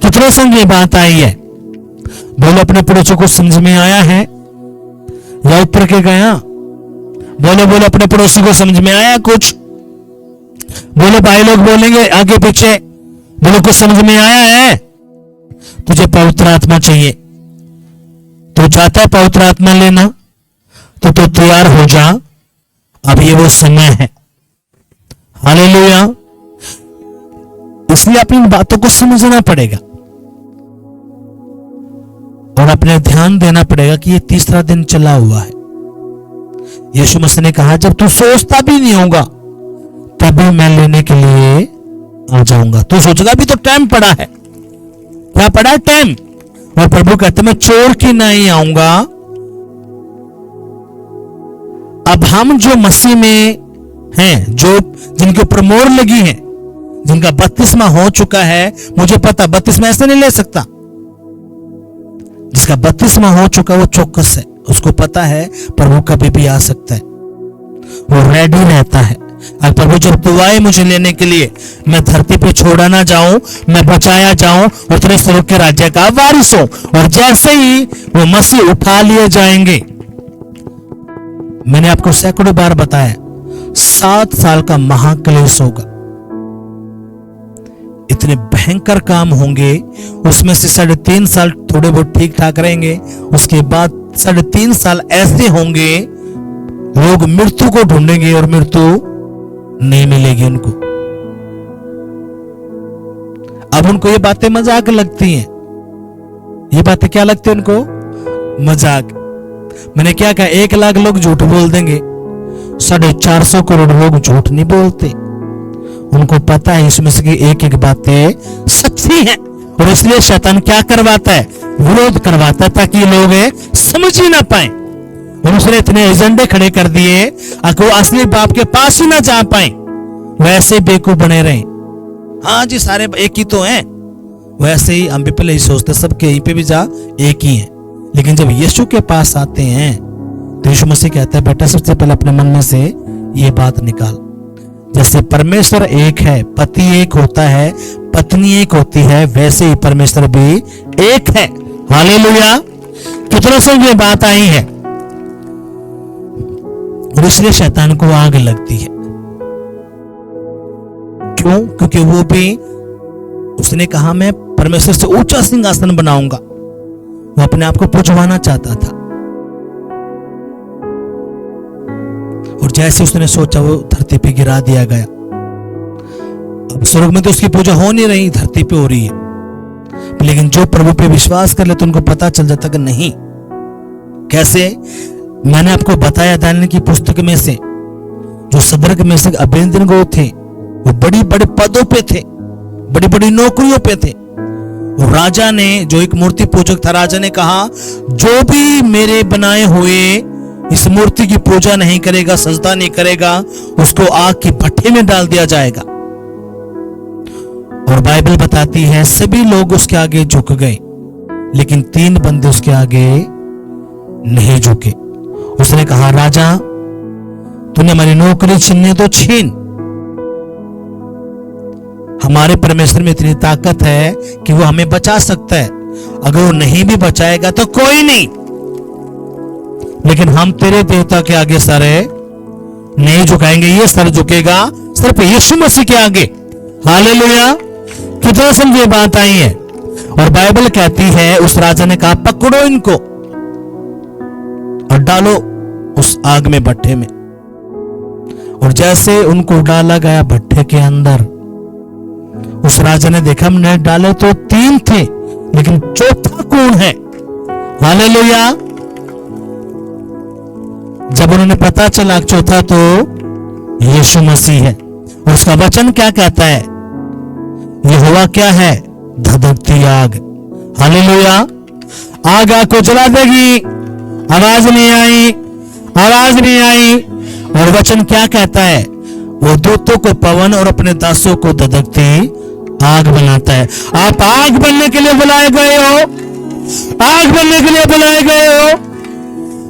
कितने संग ये बात आई है? बोलो अपने पड़ोसियों को समझ में आया है या ऊपर के गया? बोलो बोलो अपने पड़ोसी को समझ में आया कुछ? बोलो भाई लोग बोलेंगे आगे पीछे, बोलो कुछ समझ में आया है? तुझे पवित्र आत्मा चाहिए, तू चाहता है पवित्र आत्मा लेना, तो तू तैयार हो जा, अब ये वो समय है। हालेलुया। इसलिए अपनी बातों को समझना पड़ेगा और अपने ध्यान देना पड़ेगा कि ये तीसरा दिन चला हुआ है। यीशु मसीह ने कहा जब तू सोचता भी नहीं होगा तभी मैं लेने के लिए आ जाऊंगा। तू सोचेगा अभी तो टाइम पड़ा है। क्या पड़ा है? टाइम। और प्रभु कहते मैं चोर की नहीं आऊंगा। अब हम जो मसीह में हैं, जो जिनके ऊपर मोहर लगी है, जिनका बपतिस्मा हो चुका है, मुझे पता बपतिस्मा ऐसे नहीं ले सकता। जिसका बपतिस्मा हो चुका वो चौकस है, उसको पता है प्रभु कभी भी आ सकता है, वो रेडी रहता है। और प्रभु जब तू आए मुझे लेने के लिए, मैं धरती पे छोड़ा ना जाऊं, मैं बचाया जाऊं और तेरे स्वर्ग के राज्य का वारिस हूं। और जैसे ही वो मसीह उठा लिए जाएंगे, मैंने आपको सैकड़ों बार बताया 7 साल का महाक्लेश होगा। इतने भयंकर काम होंगे, उसमें से 3.5 साल थोड़े बहुत ठीक ठाक रहेंगे, उसके बाद 3.5 साल ऐसे होंगे लोग मृत्यु को ढूंढेंगे और मृत्यु नहीं मिलेगी उनको। अब उनको ये बातें मजाक लगती हैं। ये बातें क्या लगती है उनको? मजाक। मैंने क्या कहा? 1 लाख लोग झूठ बोल देंगे, 450 करोड़ लोग झूठ नहीं बोलते। उनको पता है इसमें से एक एक बातें सच्ची हैं और इसलिए शैतान क्या करवाता है? विरोध करवाता है ताकि लोग समझ ही ना पाए। और उसने इतने एजेंडे खड़े कर दिए कि वो असली बाप के पास ही ना जा पाए, वैसे बेवकूफ बने रहे। हाँ जी सारे एक ही तो हैं। वैसे ही हम भी पहले ही सोचते सबके यहीं पे भी जा एक ही हैं, लेकिन जब यीशु के पास आते हैं तो यीशु मसीह कहता है बेटा सबसे पहले अपने मन में से ये बात निकाल। जैसे परमेश्वर एक है, पति एक होता है, पत्नी एक होती है, वैसे ही परमेश्वर भी एक है। हालेलुया। कितनों से ये बात आई है? और इसलिए शैतान को आग लगती है। क्यों? क्योंकि वो भी, उसने कहा मैं परमेश्वर से ऊंचा सिंहासन बनाऊंगा। वो अपने आप को पुजवाना चाहता था और जैसे उसने सोचा वो धरती पे गिरा दिया गया। अब स्वर्ग में तो उसकी पूजा हो नहीं रही, धरती पे हो रही है। लेकिन जो प्रभु पे विश्वास कर ले तो उनको पता चल जाता कि नहीं। कैसे? मैंने आपको बताया दानियेल की पुस्तक में से जो सदरक में से अबेदनगो थे, वो बड़ी बड़े पदों पे थे, बड़ी बड़ी नौकरियों पे थे। और राजा ने, जो एक मूर्ति पूजक था, राजा ने कहा जो भी मेरे बनाए हुए इस मूर्ति की पूजा नहीं करेगा, सजदा नहीं करेगा, उसको आग के भट्ठे में डाल दिया जाएगा। और बाइबल बताती है सभी लोग उसके आगे झुक गए, लेकिन 3 बंदे उसके आगे नहीं झुके। उसने कहा राजा तूने हमारी नौकरी छीनने तो छीन, हमारे परमेश्वर में इतनी ताकत है कि वो हमें बचा सकता है। अगर वो नहीं भी बचाएगा तो कोई नहीं, लेकिन हम तेरे देवता के आगे सर नहीं झुकाएंगे। ये सर झुकेगा सिर्फ यीशु मसीह के आगे। हालेलुया। कितना समझे बात आई है? और बाइबल कहती है उस राजा ने कहा पकड़ो इनको और डालो उस आग में, भट्ठे में। और जैसे उनको डाला गया भट्ठे के अंदर, उस राजा ने देखा हमने डाले तो 3 थे, लेकिन चौथा कौन है? हालेलुया। जब उन्होंने पता चला चौथा तो यीशु मसीह है। और उसका वचन क्या कहता है? यहोवा क्या है? धधकती आग। हालेलुया। आग आग को जला देगी। आवाज नहीं आई, आवाज नहीं आई। और वचन क्या कहता है? वो दूतों को पवन और अपने दासों को धधकती आग बनाता है। आप आग बनने के लिए बुलाए गए हो, आग बनने के लिए बुलाए गए हो।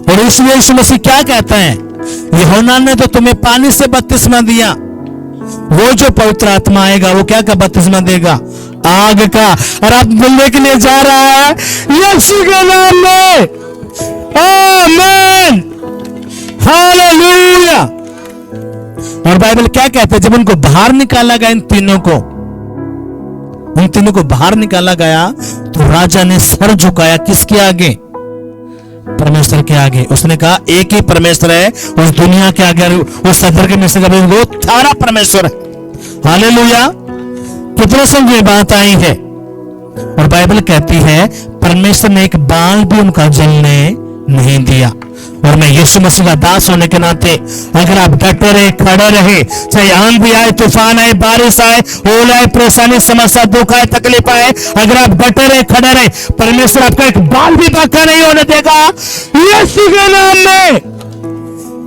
और इसलिए यीशु मसीह क्या कहता है? यूहन्ना ने तो तुम्हें पानी से बपतिस्मा दिया, वो जो पवित्र आत्मा आएगा वो क्या का बपतिस्मा देगा? आग का। और आप मिलने के लिए जा रहा है यीशु के नाम में। आमीन, हालेलुया। और बाइबल क्या कहता है? जब उनको बाहर निकाला गया, उन तीनों को बाहर निकाला गया, तो राजा ने सर झुकाया किसके आगे? परमेश्वर के आगे। उसने कहा एक ही परमेश्वर है उस दुनिया के आगे, उस सदर के मिस्र का वो थारा परमेश्वर है। हालेलुया। कितने संग ये बात आई है। और बाइबल कहती है परमेश्वर ने एक बाल भी उनका जलने नहीं दिया। और मैं यीशु मसीह का दास होने के नाते अगर आप डटे रहे, खड़े रहे, चाहे आंधी आए, तूफान आए, बारिश आए, ओल आए, परेशानी, समस्या, दुख आए, तकलीफ आए, अगर आप डटे रहे, खड़े रहे, परमेश्वर आपका एक बाल भी बाका नहीं होने देगा। यीशु के नाम में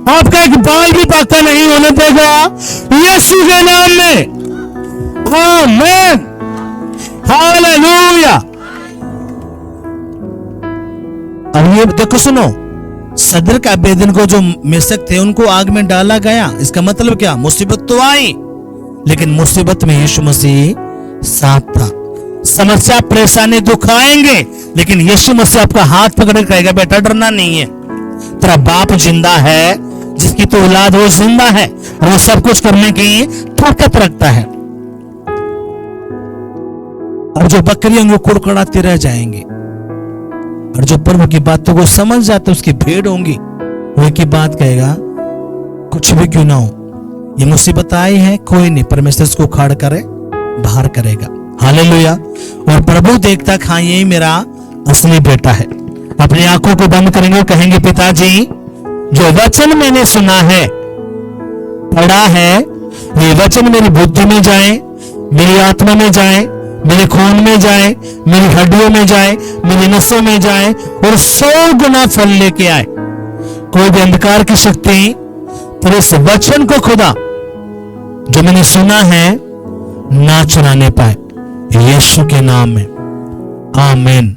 आपका एक बाल भी बाका नहीं होने देगा, यीशु के नाम में। आमीन, हालेलुया। अब ये देखो, सुनो, सदर का बेदन को जो मिसक थे उनको आग में डाला गया। इसका मतलब क्या? मुसीबत तो आई, लेकिन मुसीबत में यीशु मसीह साथ था। समस्या, परेशानी, दुख आएंगे, लेकिन यीशु मसीह आपका हाथ पकड़ के कहेगा बेटा डरना नहीं है, तेरा बाप जिंदा है, जिसकी तो औलाद वो जिंदा है और वो सब कुछ करने की ताकत रखता है। और जो बकरियां वो कुड़कुड़ाती रह जाएंगी, और जो प्रभु की बातों को समझ जाते उसकी भेड़ होंगी, वो एक ही बात कहेगा कुछ भी क्यों ना हो, ये मुसीबत आई है, कोई नहीं, परमेश्वर इसको उखाड़ करे बाहर करेगा। हालेलुया। और प्रभु देखता हाँ यही मेरा असली बेटा है। अपनी आंखों को बंद करेंगे, कहेंगे पिताजी जो वचन मैंने सुना है, पढ़ा है, ये वचन मेरी बुद्धि में जाए, मेरी आत्मा में जाए, मेरे खून में जाए, मेरी हड्डियों में जाए, मेरी नसों में जाए और 100 गुना फल लेके आए। कोई भी अंधकार की शक्ति पर इस वचन को खुदा जो मैंने सुना है ना चुराने पाए, यीशु के नाम में। आमीन।